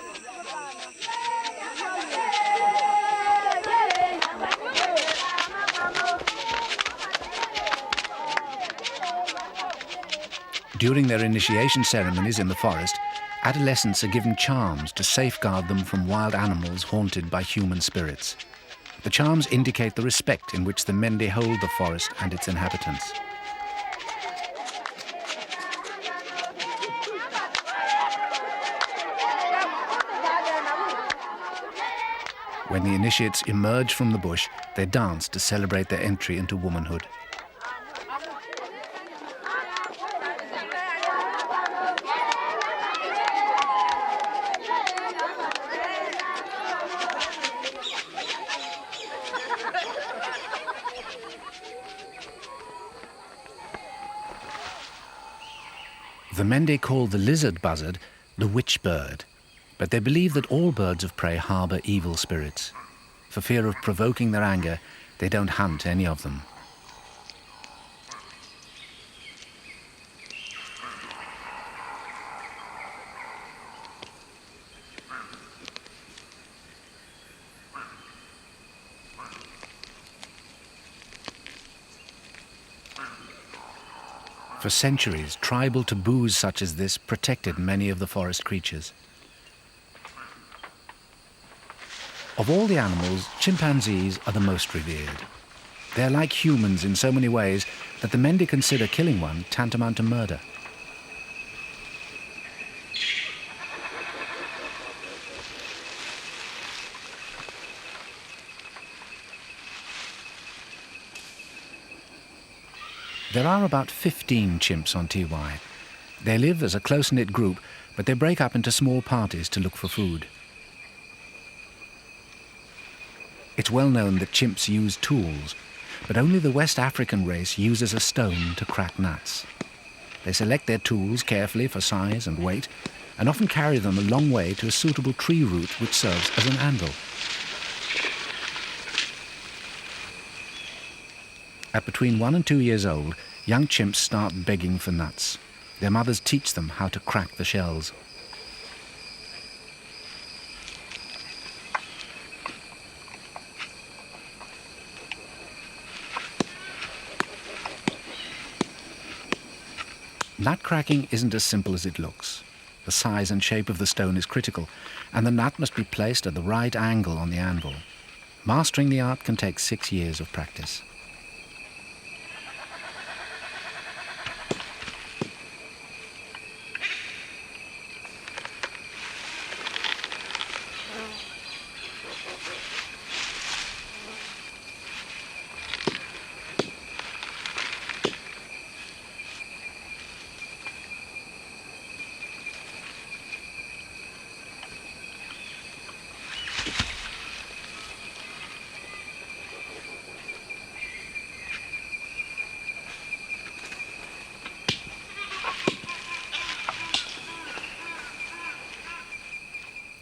During their initiation ceremonies in the forest, adolescents are given charms to safeguard them from wild animals haunted by human spirits. The charms indicate the respect in which the Mende hold the forest and its inhabitants. When the initiates emerge from the bush, they dance to celebrate their entry into womanhood. The Mende call the lizard buzzard the witch bird, but they believe that all birds of prey harbour evil spirits. For fear of provoking their anger, they don't hunt any of them. For centuries, tribal taboos such as this protected many of the forest creatures. Of all the animals, chimpanzees are the most revered. They're like humans in so many ways that the Mende consider killing one tantamount to murder. There are about 15 chimps on Tiwai, They live as a close-knit group, but they break up into small parties to look for food. It's well known that chimps use tools, but only the West African race uses a stone to crack nuts. They select their tools carefully for size and weight, and often carry them a long way to a suitable tree root which serves as an anvil. At between 1 and 2 years old, young chimps start begging for nuts. Their mothers teach them how to crack the shells. Nut cracking isn't as simple as it looks. The size and shape of the stone is critical, and the nut must be placed at the right angle on the anvil. Mastering the art can take 6 years of practice.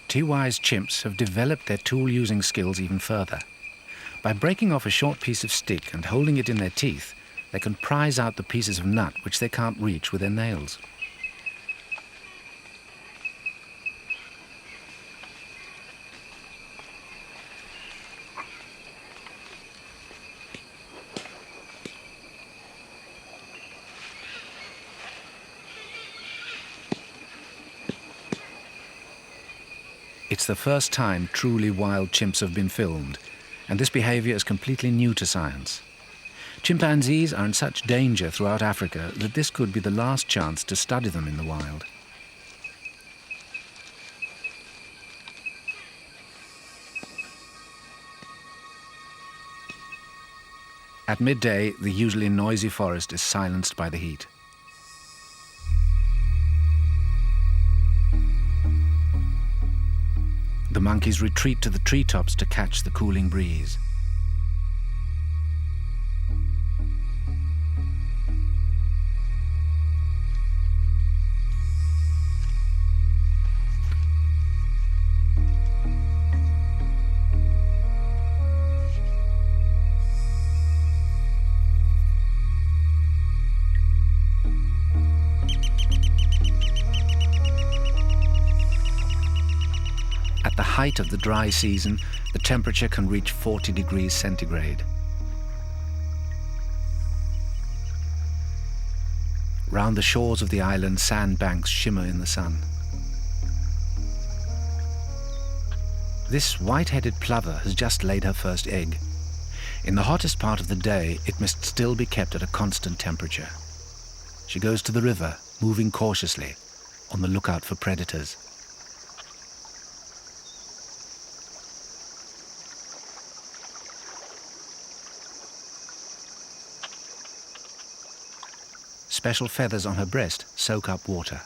Tiwai's chimps have developed their tool-using skills even further. By breaking off a short piece of stick and holding it in their teeth, they can prise out the pieces of nut which they can't reach with their nails. It's the first time truly wild chimps have been filmed, and this behavior is completely new to science. Chimpanzees are in such danger throughout Africa that this could be the last chance to study them in the wild. At midday, the usually noisy forest is silenced by the heat. The monkeys retreat to the treetops to catch the cooling breeze. At the height of the dry season, the temperature can reach 40 degrees centigrade. Round the shores of the island, sandbanks shimmer in the sun. This white-headed plover has just laid her first egg. In the hottest part of the day, it must still be kept at a constant temperature. She goes to the river, moving cautiously, on the lookout for predators. Special feathers on her breast soak up water.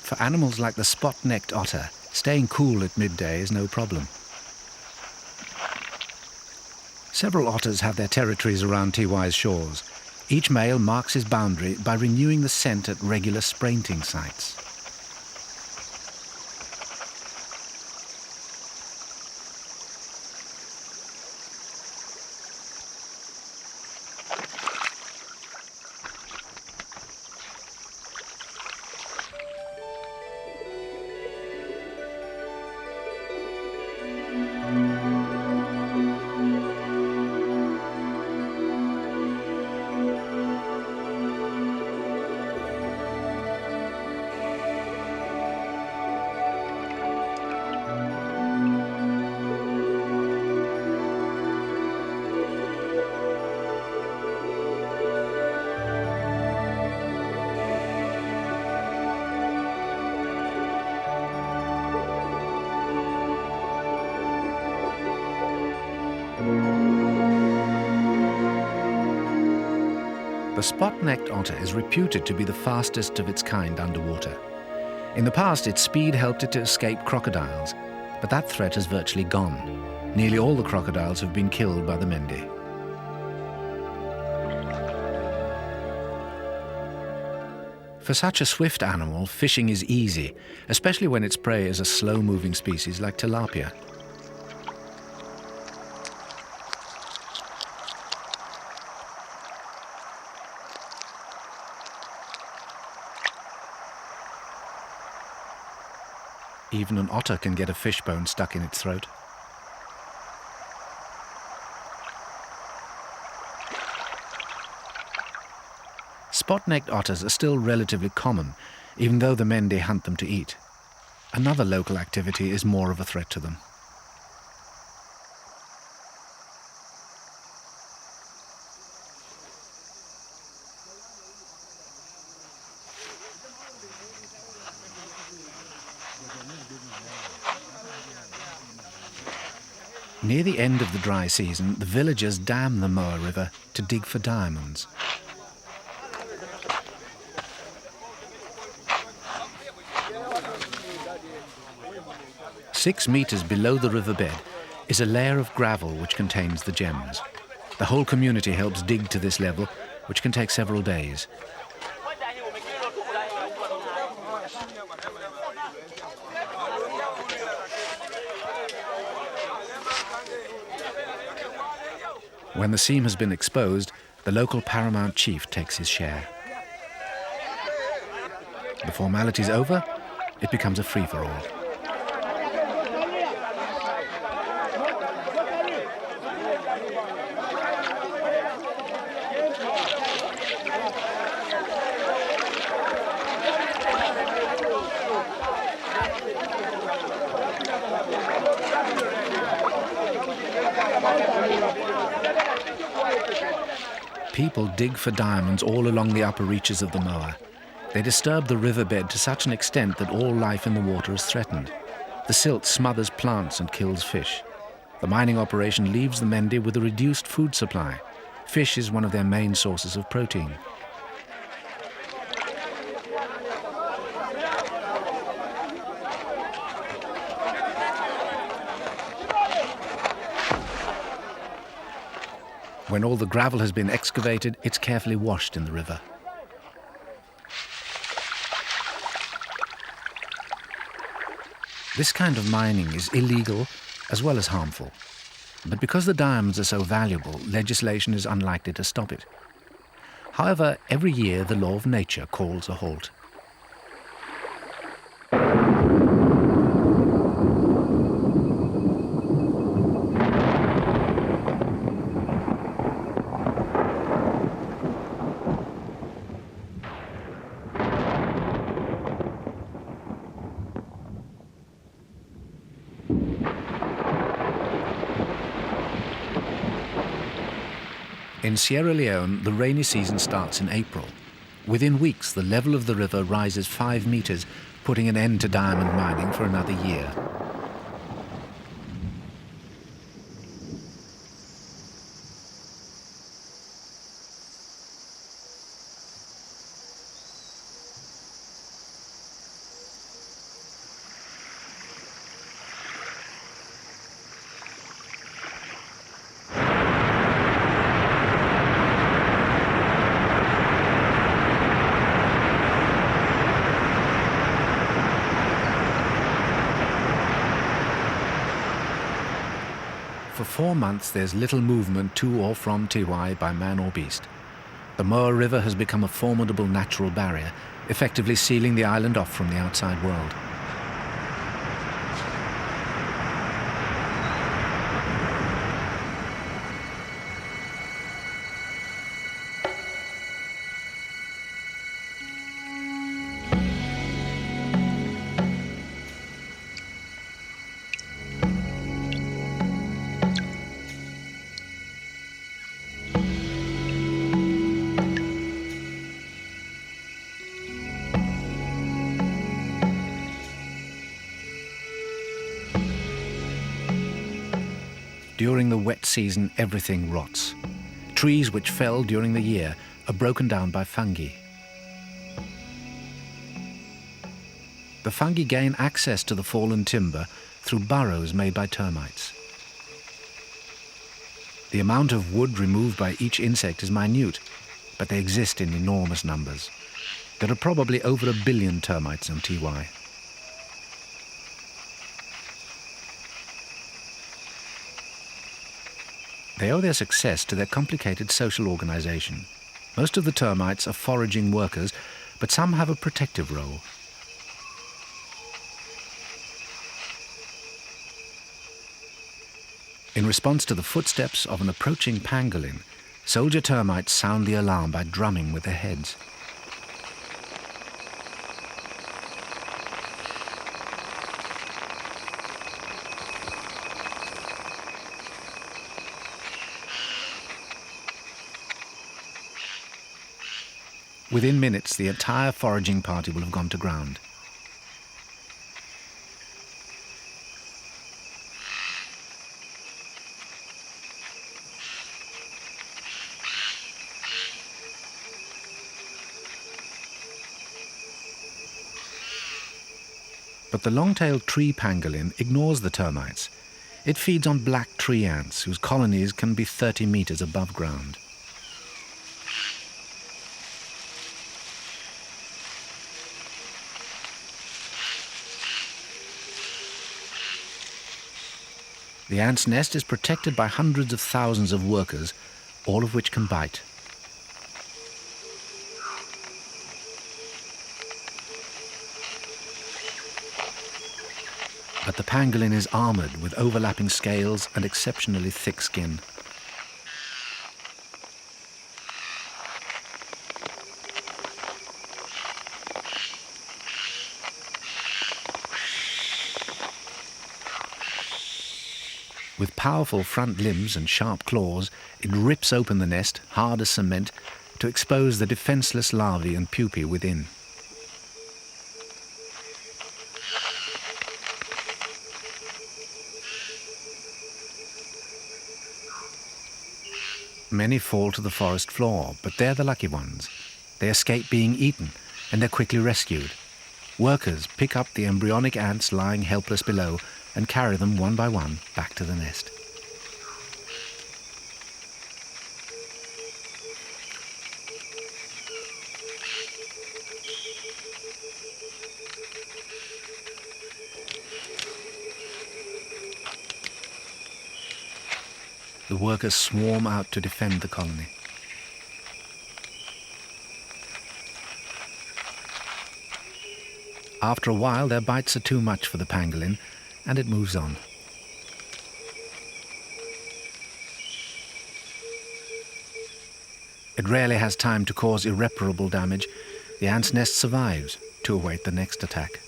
For animals like the spot-necked otter, staying cool at midday is no problem. Several otters have their territories around Tiwai's shores. Each male marks his boundary by renewing the scent at regular sprinting sites. The spot-necked otter is reputed to be the fastest of its kind underwater. In the past, its speed helped it to escape crocodiles, but that threat has virtually gone. Nearly all the crocodiles have been killed by the Mende. For such a swift animal, fishing is easy, especially when its prey is a slow-moving species like tilapia. Even an otter can get a fishbone stuck in its throat. Spot-necked otters are still relatively common, even though the Mende hunt them to eat. Another local activity is more of a threat to them. Near the end of the dry season, the villagers dam the Moa River to dig for diamonds. Six meters below the riverbed is a layer of gravel which contains the gems. The whole community helps dig to this level, which can take several days. When the seam has been exposed, the local paramount chief takes his share. The formality's over, it becomes a free-for-all. People dig for diamonds all along the upper reaches of the Moa. They disturb the riverbed to such an extent that all life in the water is threatened. The silt smothers plants and kills fish. The mining operation leaves the Mende with a reduced food supply. Fish is one of their main sources of protein. When all the gravel has been excavated, it's carefully washed in the river. This kind of mining is illegal as well as harmful. But because the diamonds are so valuable, legislation is unlikely to stop it. However, every year the law of nature calls a halt. In Sierra Leone, the rainy season starts in April. Within weeks, the level of the river rises 5 meters, putting an end to diamond mining for another year. For 4 months, there's little movement to or from Tiwai by man or beast. The Moa River has become a formidable natural barrier, effectively sealing the island off from the outside world. During the wet season, everything rots. Trees which fell during the year are broken down by fungi. The fungi gain access to the fallen timber through burrows made by termites. The amount of wood removed by each insect is minute, but they exist in enormous numbers. There are probably over 1 billion termites on TY. They owe their success to their complicated social organization. Most of the termites are foraging workers, but some have a protective role. In response to the footsteps of an approaching pangolin, soldier termites sound the alarm by drumming with their heads. Within minutes, the entire foraging party will have gone to ground. But the long-tailed tree pangolin ignores the termites. It feeds on black tree ants, whose colonies can be 30 meters above ground. The ant's nest is protected by hundreds of thousands of workers, all of which can bite. But the pangolin is armored with overlapping scales and exceptionally thick skin. With powerful front limbs and sharp claws, it rips open the nest, hard as cement, to expose the defenseless larvae and pupae within. Many fall to the forest floor, but they're the lucky ones. They escape being eaten, and they're quickly rescued. Workers pick up the embryonic ants lying helpless below and carry them one by one back to the nest. The workers swarm out to defend the colony. After a while, their bites are too much for the pangolin, and it moves on. It rarely has time to cause irreparable damage. The ant's nest survives to await the next attack.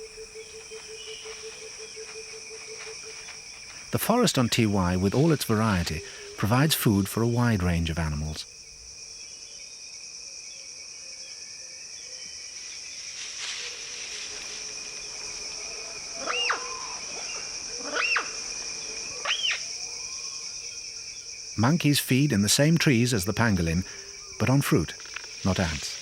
The forest on TY, with all its variety, provides food for a wide range of animals. Monkeys feed in the same trees as the pangolin, but on fruit, not ants.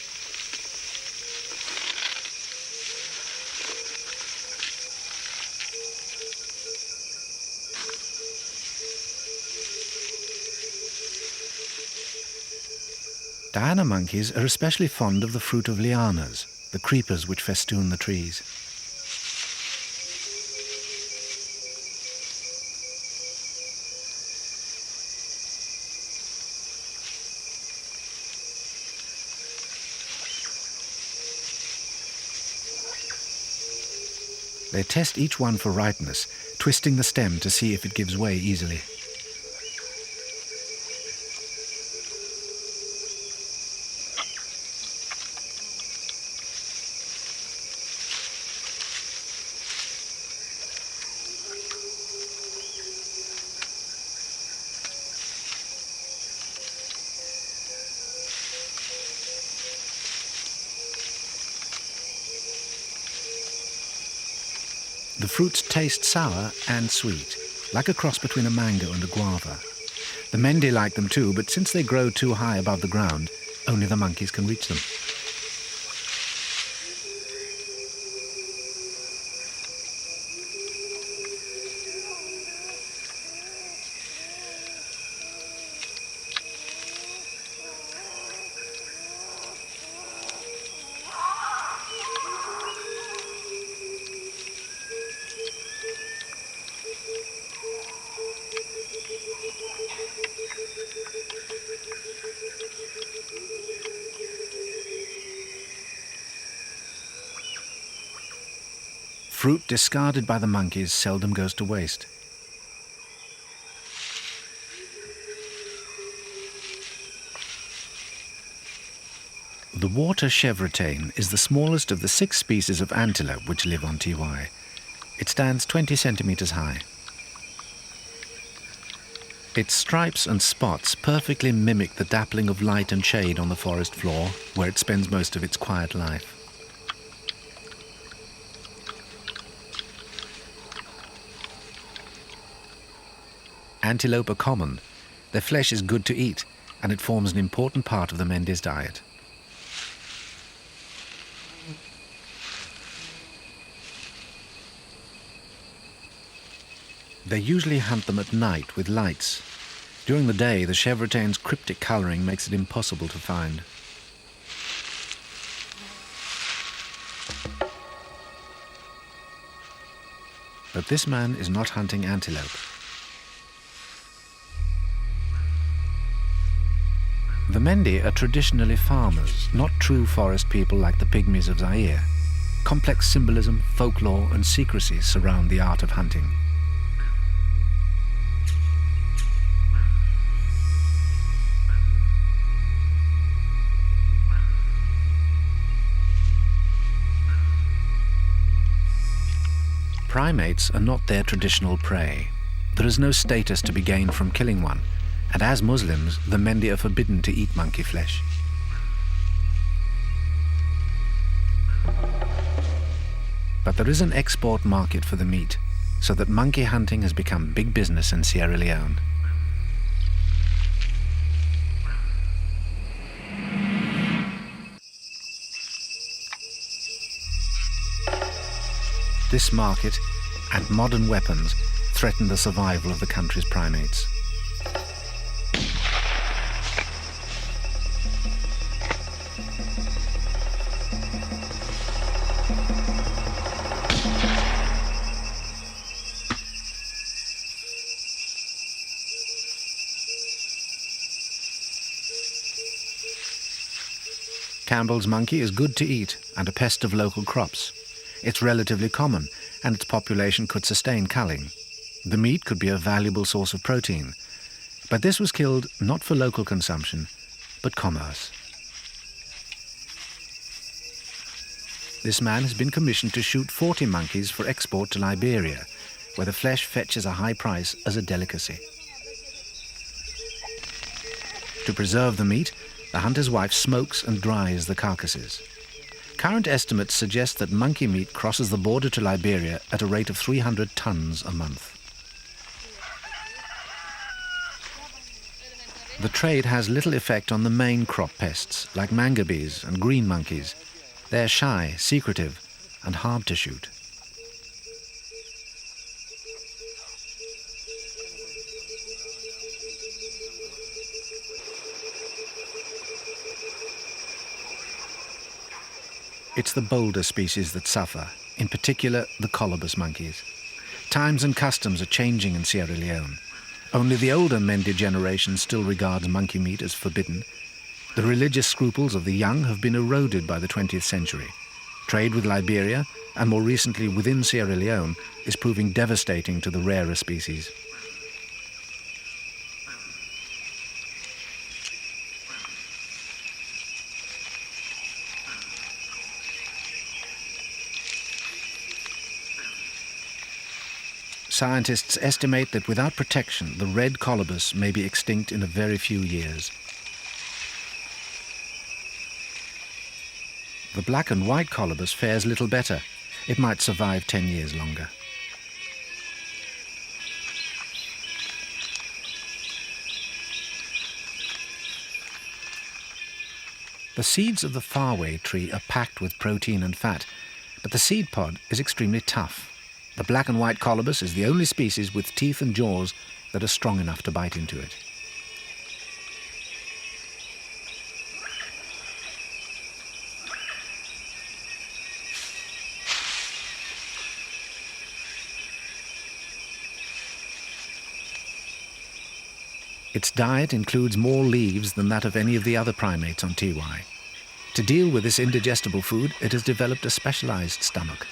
Diana monkeys are especially fond of the fruit of lianas, the creepers which festoon the trees. They test each one for ripeness, twisting the stem to see if it gives way easily. The fruits taste sour and sweet, like a cross between a mango and a guava. The Mendi like them too, but since they grow too high above the ground, Only the monkeys can reach them. Fruit discarded by the monkeys seldom goes to waste. The water chevrotain is the smallest of the 6 species of antelope which live on Tiwai. It stands 20 centimeters high. Its stripes and spots perfectly mimic the dappling of light and shade on the forest floor, where it spends most of its quiet life. Antelope are common. Their flesh is good to eat, and it forms an important part of the Mendes diet. They usually hunt them at night with lights. During the day, the chevrotain's cryptic colouring makes it impossible to find. But this man is not hunting antelope. The Mende are traditionally farmers, not true forest people like the pygmies of Zaire. Complex symbolism, folklore and secrecy surround the art of hunting. Primates are not their traditional prey. There is no status to be gained from killing one, and as Muslims, the Mende are forbidden to eat monkey flesh. But there is an export market for the meat, so that monkey hunting has become big business in Sierra Leone. This market and modern weapons threaten the survival of the country's primates. Campbell's monkey is good to eat and a pest of local crops. It's relatively common, and its population could sustain culling. The meat could be a valuable source of protein, but this was killed not for local consumption, but commerce. This man has been commissioned to shoot 40 monkeys for export to Liberia, where the flesh fetches a high price as a delicacy. To preserve the meat, the hunter's wife smokes and dries the carcasses. Current estimates suggest that monkey meat crosses the border to Liberia at a rate of 300 tons a month. The trade has little effect on the main crop pests, like mangabees and green monkeys. They're shy, secretive, and hard to shoot. It's the bolder species that suffer, in particular the colobus monkeys. Times and customs are changing in Sierra Leone. Only the older Mende generation still regards monkey meat as forbidden. The religious scruples of the young have been eroded by the 20th century. Trade with Liberia, and more recently within Sierra Leone, is proving devastating to the rarer species. Scientists estimate that without protection, the red colobus may be extinct in a very few years. The black and white colobus fares little better. It might survive 10 years longer. The seeds of the faraway tree are packed with protein and fat, but the seed pod is extremely tough. The black and white colobus is the only species with teeth and jaws that are strong enough to bite into it. Its diet includes more leaves than that of any of the other primates on Tiwai. To deal with this indigestible food, it has developed a specialized stomach.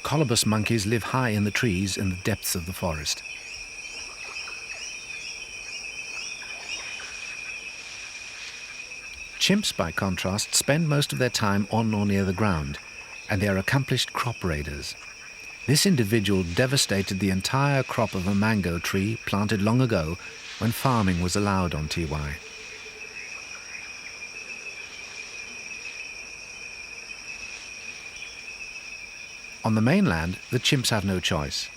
Colobus monkeys live high in the trees in the depths of the forest. Chimps, by contrast, spend most of their time on or near the ground, and they are accomplished crop raiders. This individual devastated the entire crop of a mango tree planted long ago when farming was allowed on Tiwai. On the mainland, the chimps have no choice.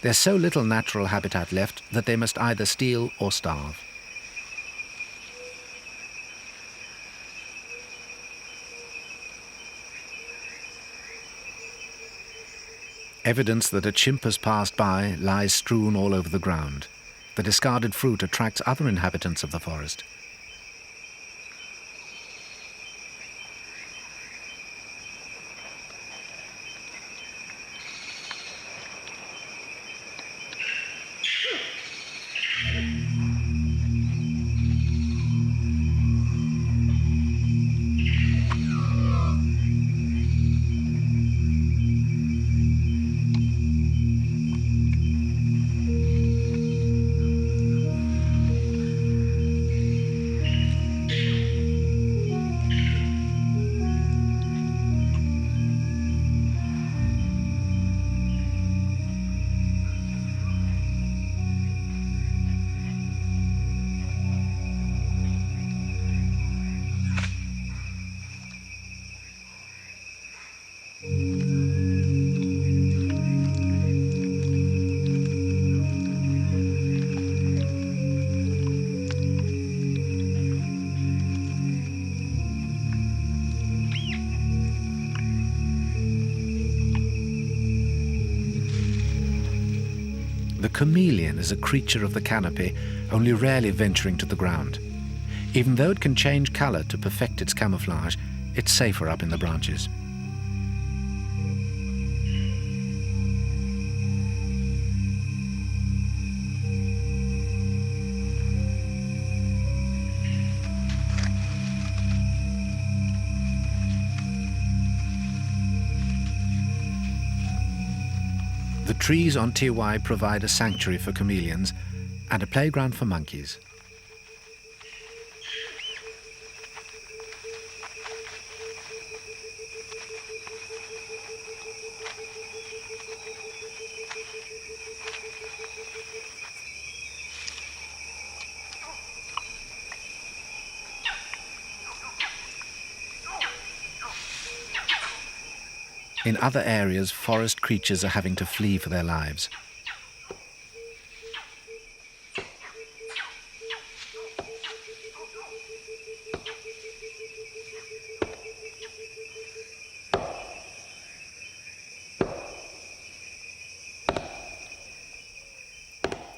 There's so little natural habitat left that they must either steal or starve. Evidence that a chimp has passed by lies strewn all over the ground. The discarded fruit attracts other inhabitants of the forest. The chameleon is a creature of the canopy, only rarely venturing to the ground. Even though it can change color to perfect its camouflage, it's safer up in the branches. The trees on Tiwai provide a sanctuary for chameleons and a playground for monkeys. In other areas, forest creatures are having to flee for their lives.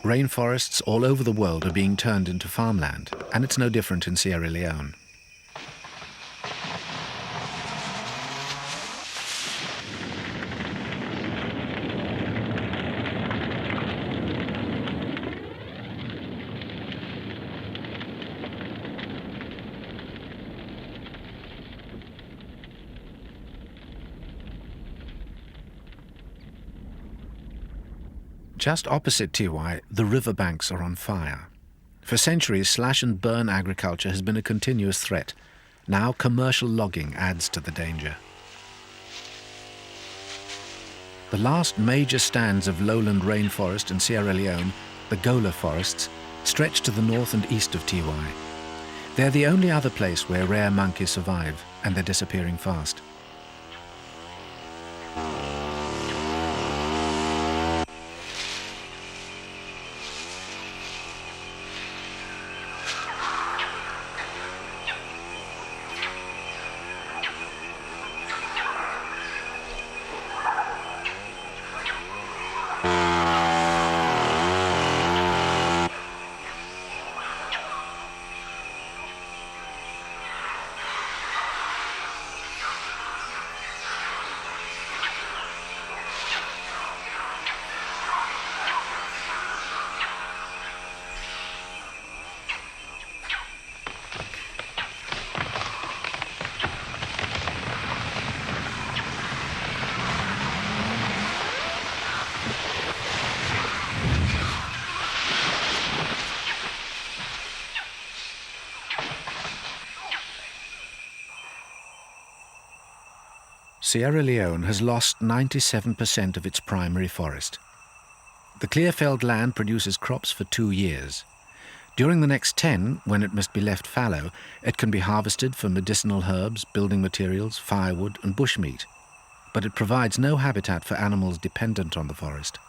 Rainforests all over the world are being turned into farmland, and it's no different in Sierra Leone. Just opposite Tiwai, the riverbanks are on fire. For centuries, slash-and-burn agriculture has been a continuous threat. Now commercial logging adds to the danger. The last major stands of lowland rainforest in Sierra Leone, the Gola forests, stretch to the north and east of Tiwai. They're the only other place where rare monkeys survive, and they're disappearing fast. Sierra Leone has lost 97% of its primary forest. The clear-felled land produces crops for 2 years. During the next 10, when it must be left fallow, it can be harvested for medicinal herbs, building materials, firewood and bushmeat. But it provides no habitat for animals dependent on the forest.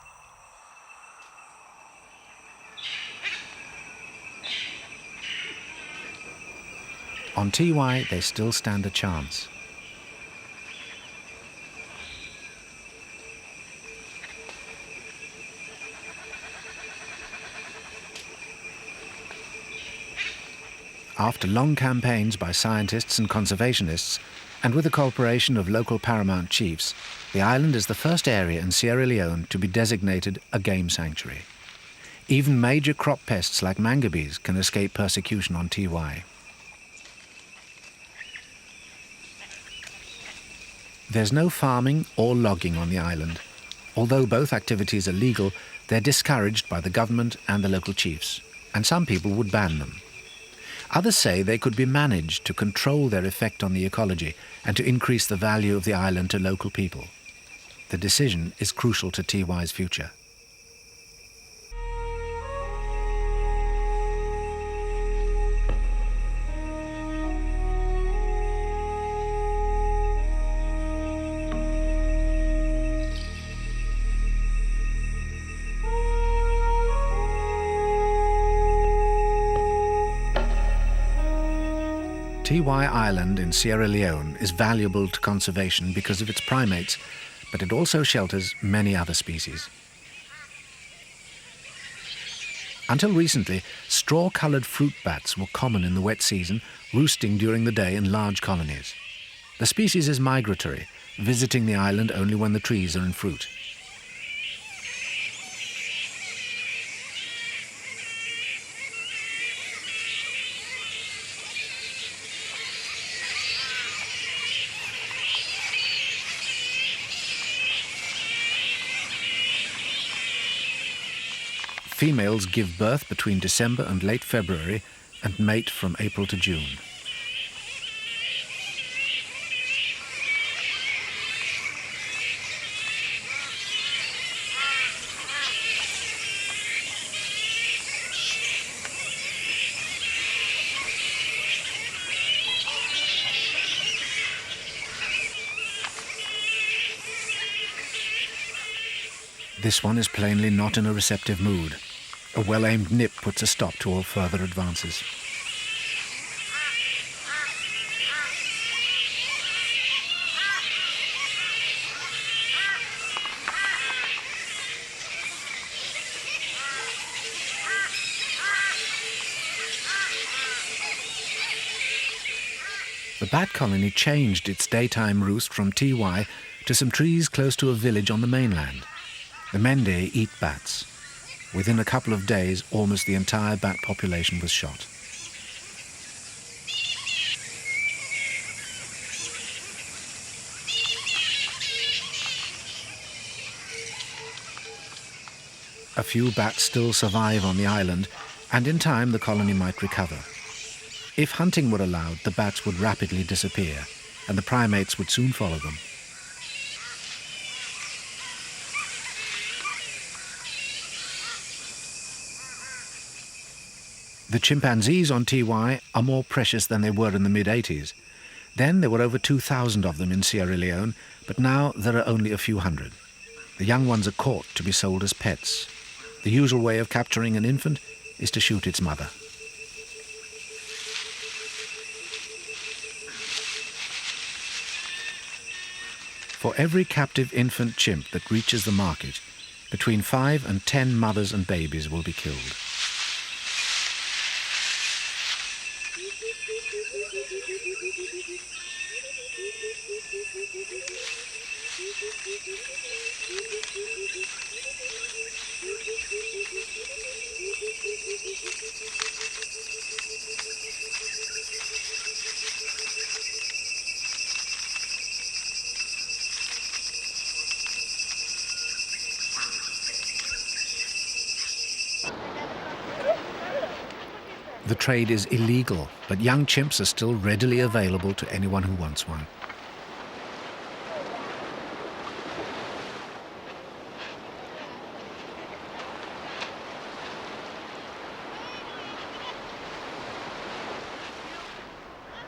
On Tiwai, they still stand a chance. After long campaigns by scientists and conservationists, and with the cooperation of local paramount chiefs, the island is the first area in Sierra Leone to be designated a game sanctuary. Even major crop pests like mangabees can escape persecution on Tiwai. There's no farming or logging on the island. Although both activities are legal, they're discouraged by the government and the local chiefs, and some people would ban them. Others say they could be managed to control their effect on the ecology and to increase the value of the island to local people. The decision is crucial to Tiwai's future. Tiwai Island in Sierra Leone is valuable to conservation because of its primates, but it also shelters many other species. Until recently, straw-coloured fruit bats were common in the wet season, roosting during the day in large colonies. The species is migratory, visiting the island only when the trees are in fruit. Females give birth between December and late February and mate from April to June. This one is plainly not in a receptive mood. A well-aimed nip puts a stop to all further advances. The bat colony changed its daytime roost from Tiwai to some trees close to a village on the mainland. The Mende eat bats. Within a couple of days, almost the entire bat population was shot. A few bats still survive on the island, and in time the colony might recover. If hunting were allowed, the bats would rapidly disappear, and the primates would soon follow them. The chimpanzees on TY are more precious than they were in the mid-80s. Then there were over 2,000 of them in Sierra Leone, but now there are only a few hundred. The young ones are caught to be sold as pets. The usual way of capturing an infant is to shoot its mother. For every captive infant chimp that reaches the market, between 5 and 10 mothers and babies will be killed. The trade is illegal, but young chimps are still readily available to anyone who wants one.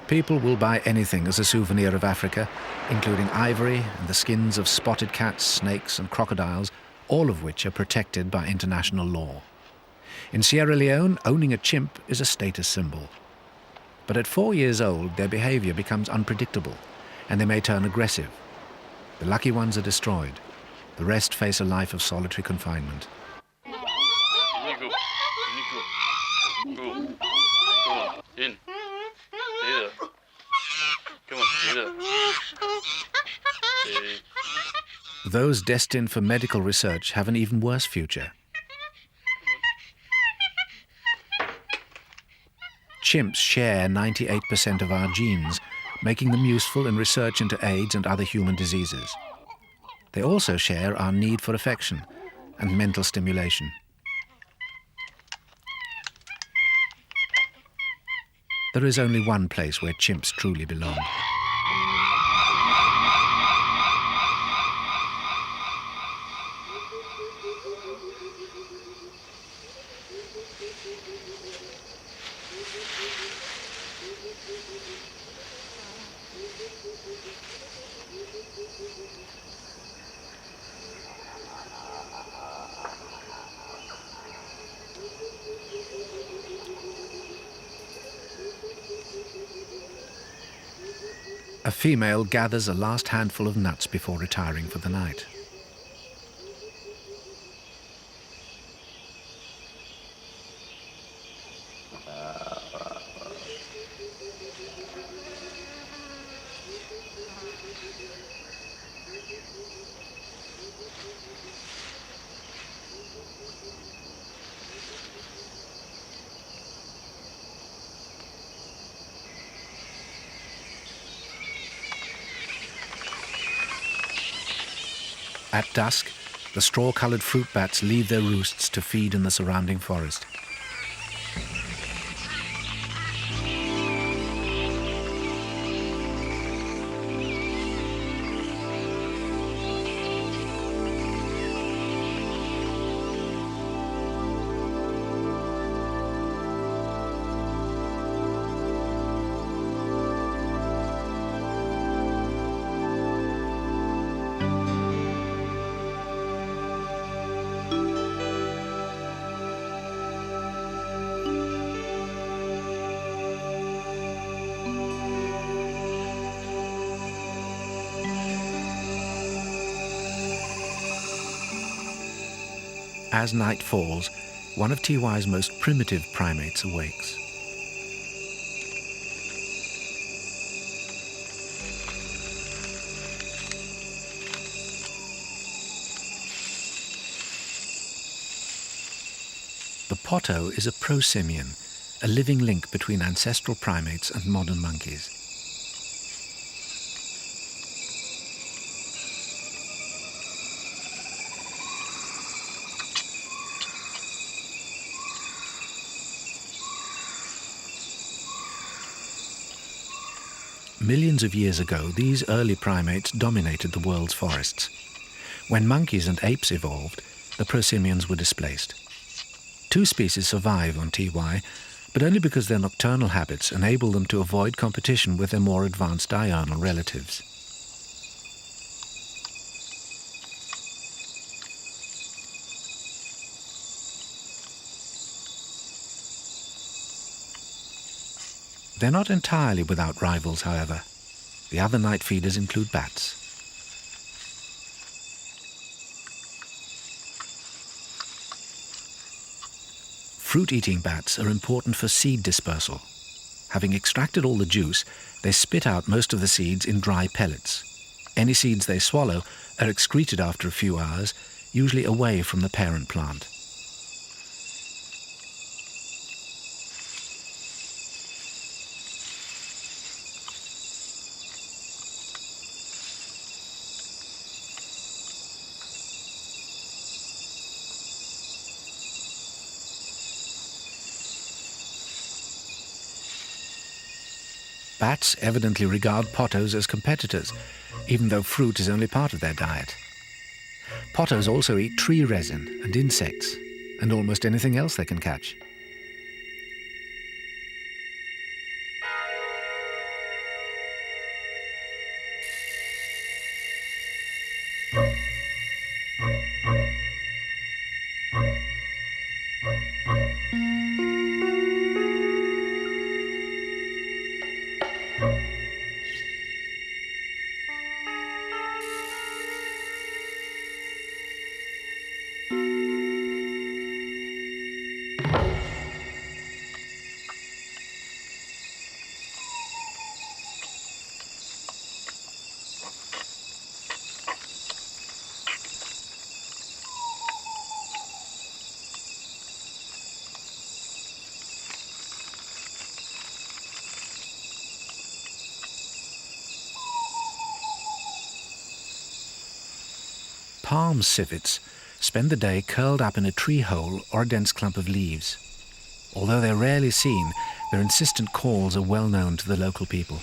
People will buy anything as a souvenir of Africa, including ivory and the skins of spotted cats, snakes and crocodiles, all of which are protected by international law. In Sierra Leone, owning a chimp is a status symbol. But at 4 years old, their behavior becomes unpredictable, and they may turn aggressive. The lucky ones are destroyed. The rest face a life of solitary confinement. In. Those destined for medical research have an even worse future. Chimps share 98% of our genes, making them useful in research into AIDS and other human diseases. They also share our need for affection and mental stimulation. There is only one place where chimps truly belong. A female gathers a last handful of nuts before retiring for the night. At dusk, the straw-coloured fruit bats leave their roosts to feed in the surrounding forest. As night falls, one of TY's most primitive primates awakes. The potto is a prosimian, a living link between ancestral primates and modern monkeys. Millions of years ago, these early primates dominated the world's forests. When monkeys and apes evolved, the prosimians were displaced. 2 species survive on TY, but only because their nocturnal habits enable them to avoid competition with their more advanced diurnal relatives. They're not entirely without rivals, however. The other night feeders include bats. Fruit-eating bats are important for seed dispersal. Having extracted all the juice, they spit out most of the seeds in dry pellets. Any seeds they swallow are excreted after a few hours, usually away from the parent plant. Bats evidently regard pottos as competitors, even though fruit is only part of their diet. Pottos also eat tree resin and insects, and almost anything else they can catch. Palm civets spend the day curled up in a tree hole or a dense clump of leaves. Although they're rarely seen, their insistent calls are well known to the local people.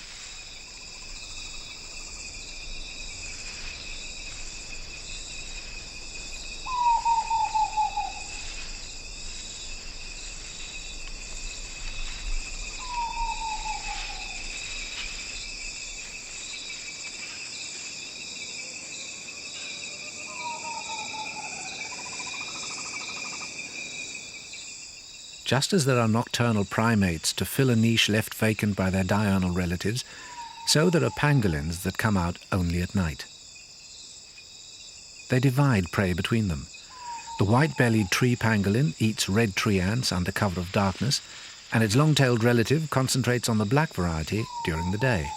Just as there are nocturnal primates to fill a niche left vacant by their diurnal relatives, so there are pangolins that come out only at night. They divide prey between them. The white-bellied tree pangolin eats red tree ants under cover of darkness, and its long-tailed relative concentrates on the black variety during the day.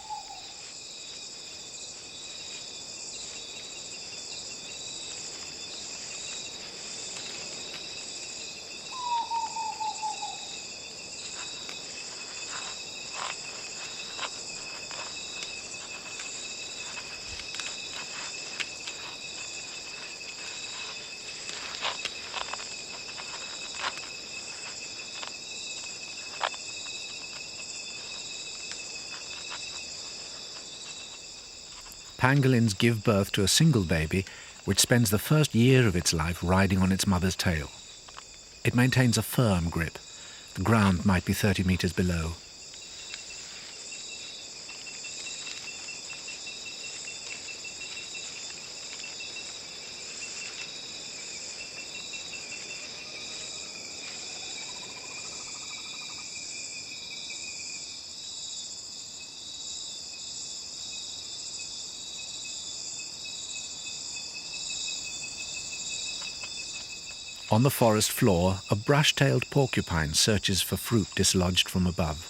Pangolins give birth to a single baby, which spends the first year of its life riding on its mother's tail. It maintains a firm grip. The ground might be 30 meters below. On the forest floor, a brush-tailed porcupine searches for fruit dislodged from above.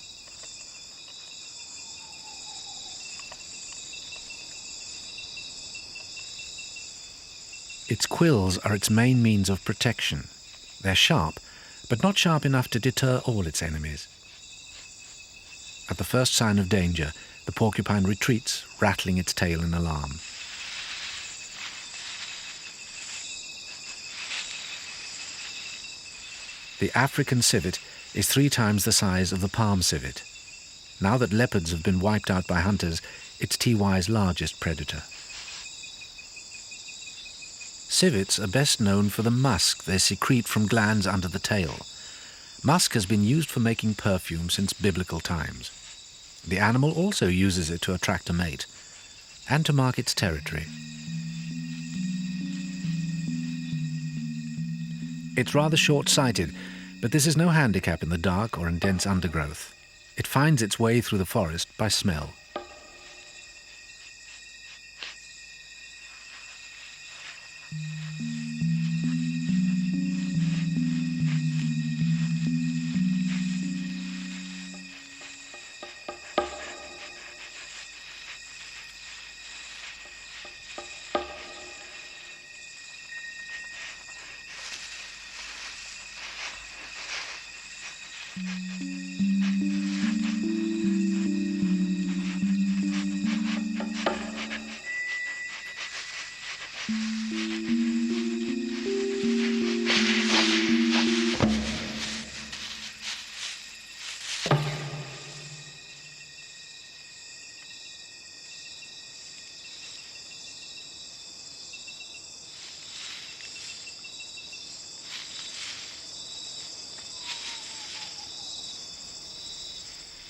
Its quills are its main means of protection. They're sharp, but not sharp enough to deter all its enemies. At the first sign of danger, the porcupine retreats, rattling its tail in alarm. The African civet is 3 times the size of the palm civet. Now that leopards have been wiped out by hunters, it's TY's largest predator. Civets are best known for the musk they secrete from glands under the tail, Musk has been used for making perfume since biblical times. The animal also uses it to attract a mate and to mark its territory. It's rather short-sighted, but this is no handicap in the dark or in dense undergrowth. It finds its way through the forest by smell.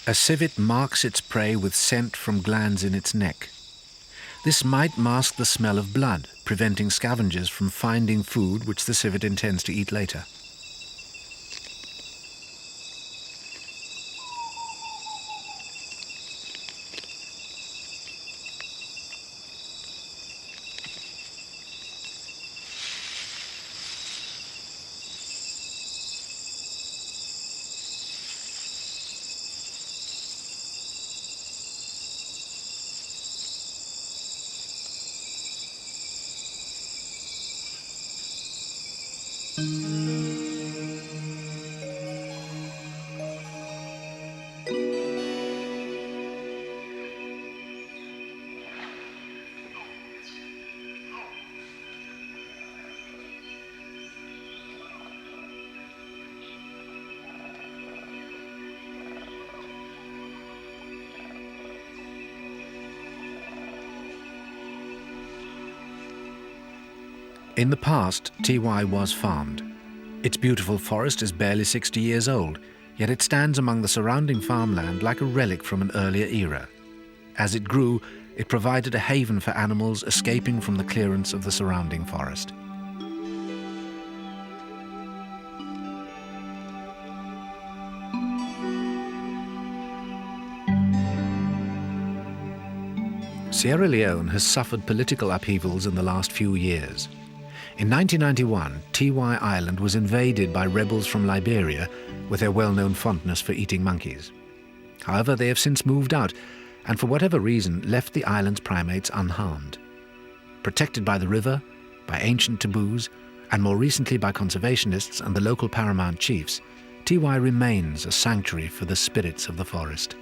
A civet marks its prey with scent from glands in its neck. This might mask the smell of blood, preventing scavengers from finding food which the civet intends to eat later. In the past, Tiwai was farmed. Its beautiful forest is barely 60 years old, yet it stands among the surrounding farmland like a relic from an earlier era. As it grew, it provided a haven for animals escaping from the clearance of the surrounding forest. Sierra Leone has suffered political upheavals in the last few years. In 1991, Tiwai Island was invaded by rebels from Liberia with their well-known fondness for eating monkeys. However, they have since moved out and for whatever reason left the island's primates unharmed. Protected by the river, by ancient taboos, and more recently by conservationists and the local paramount chiefs, Tiwai remains a sanctuary for the spirits of the forest.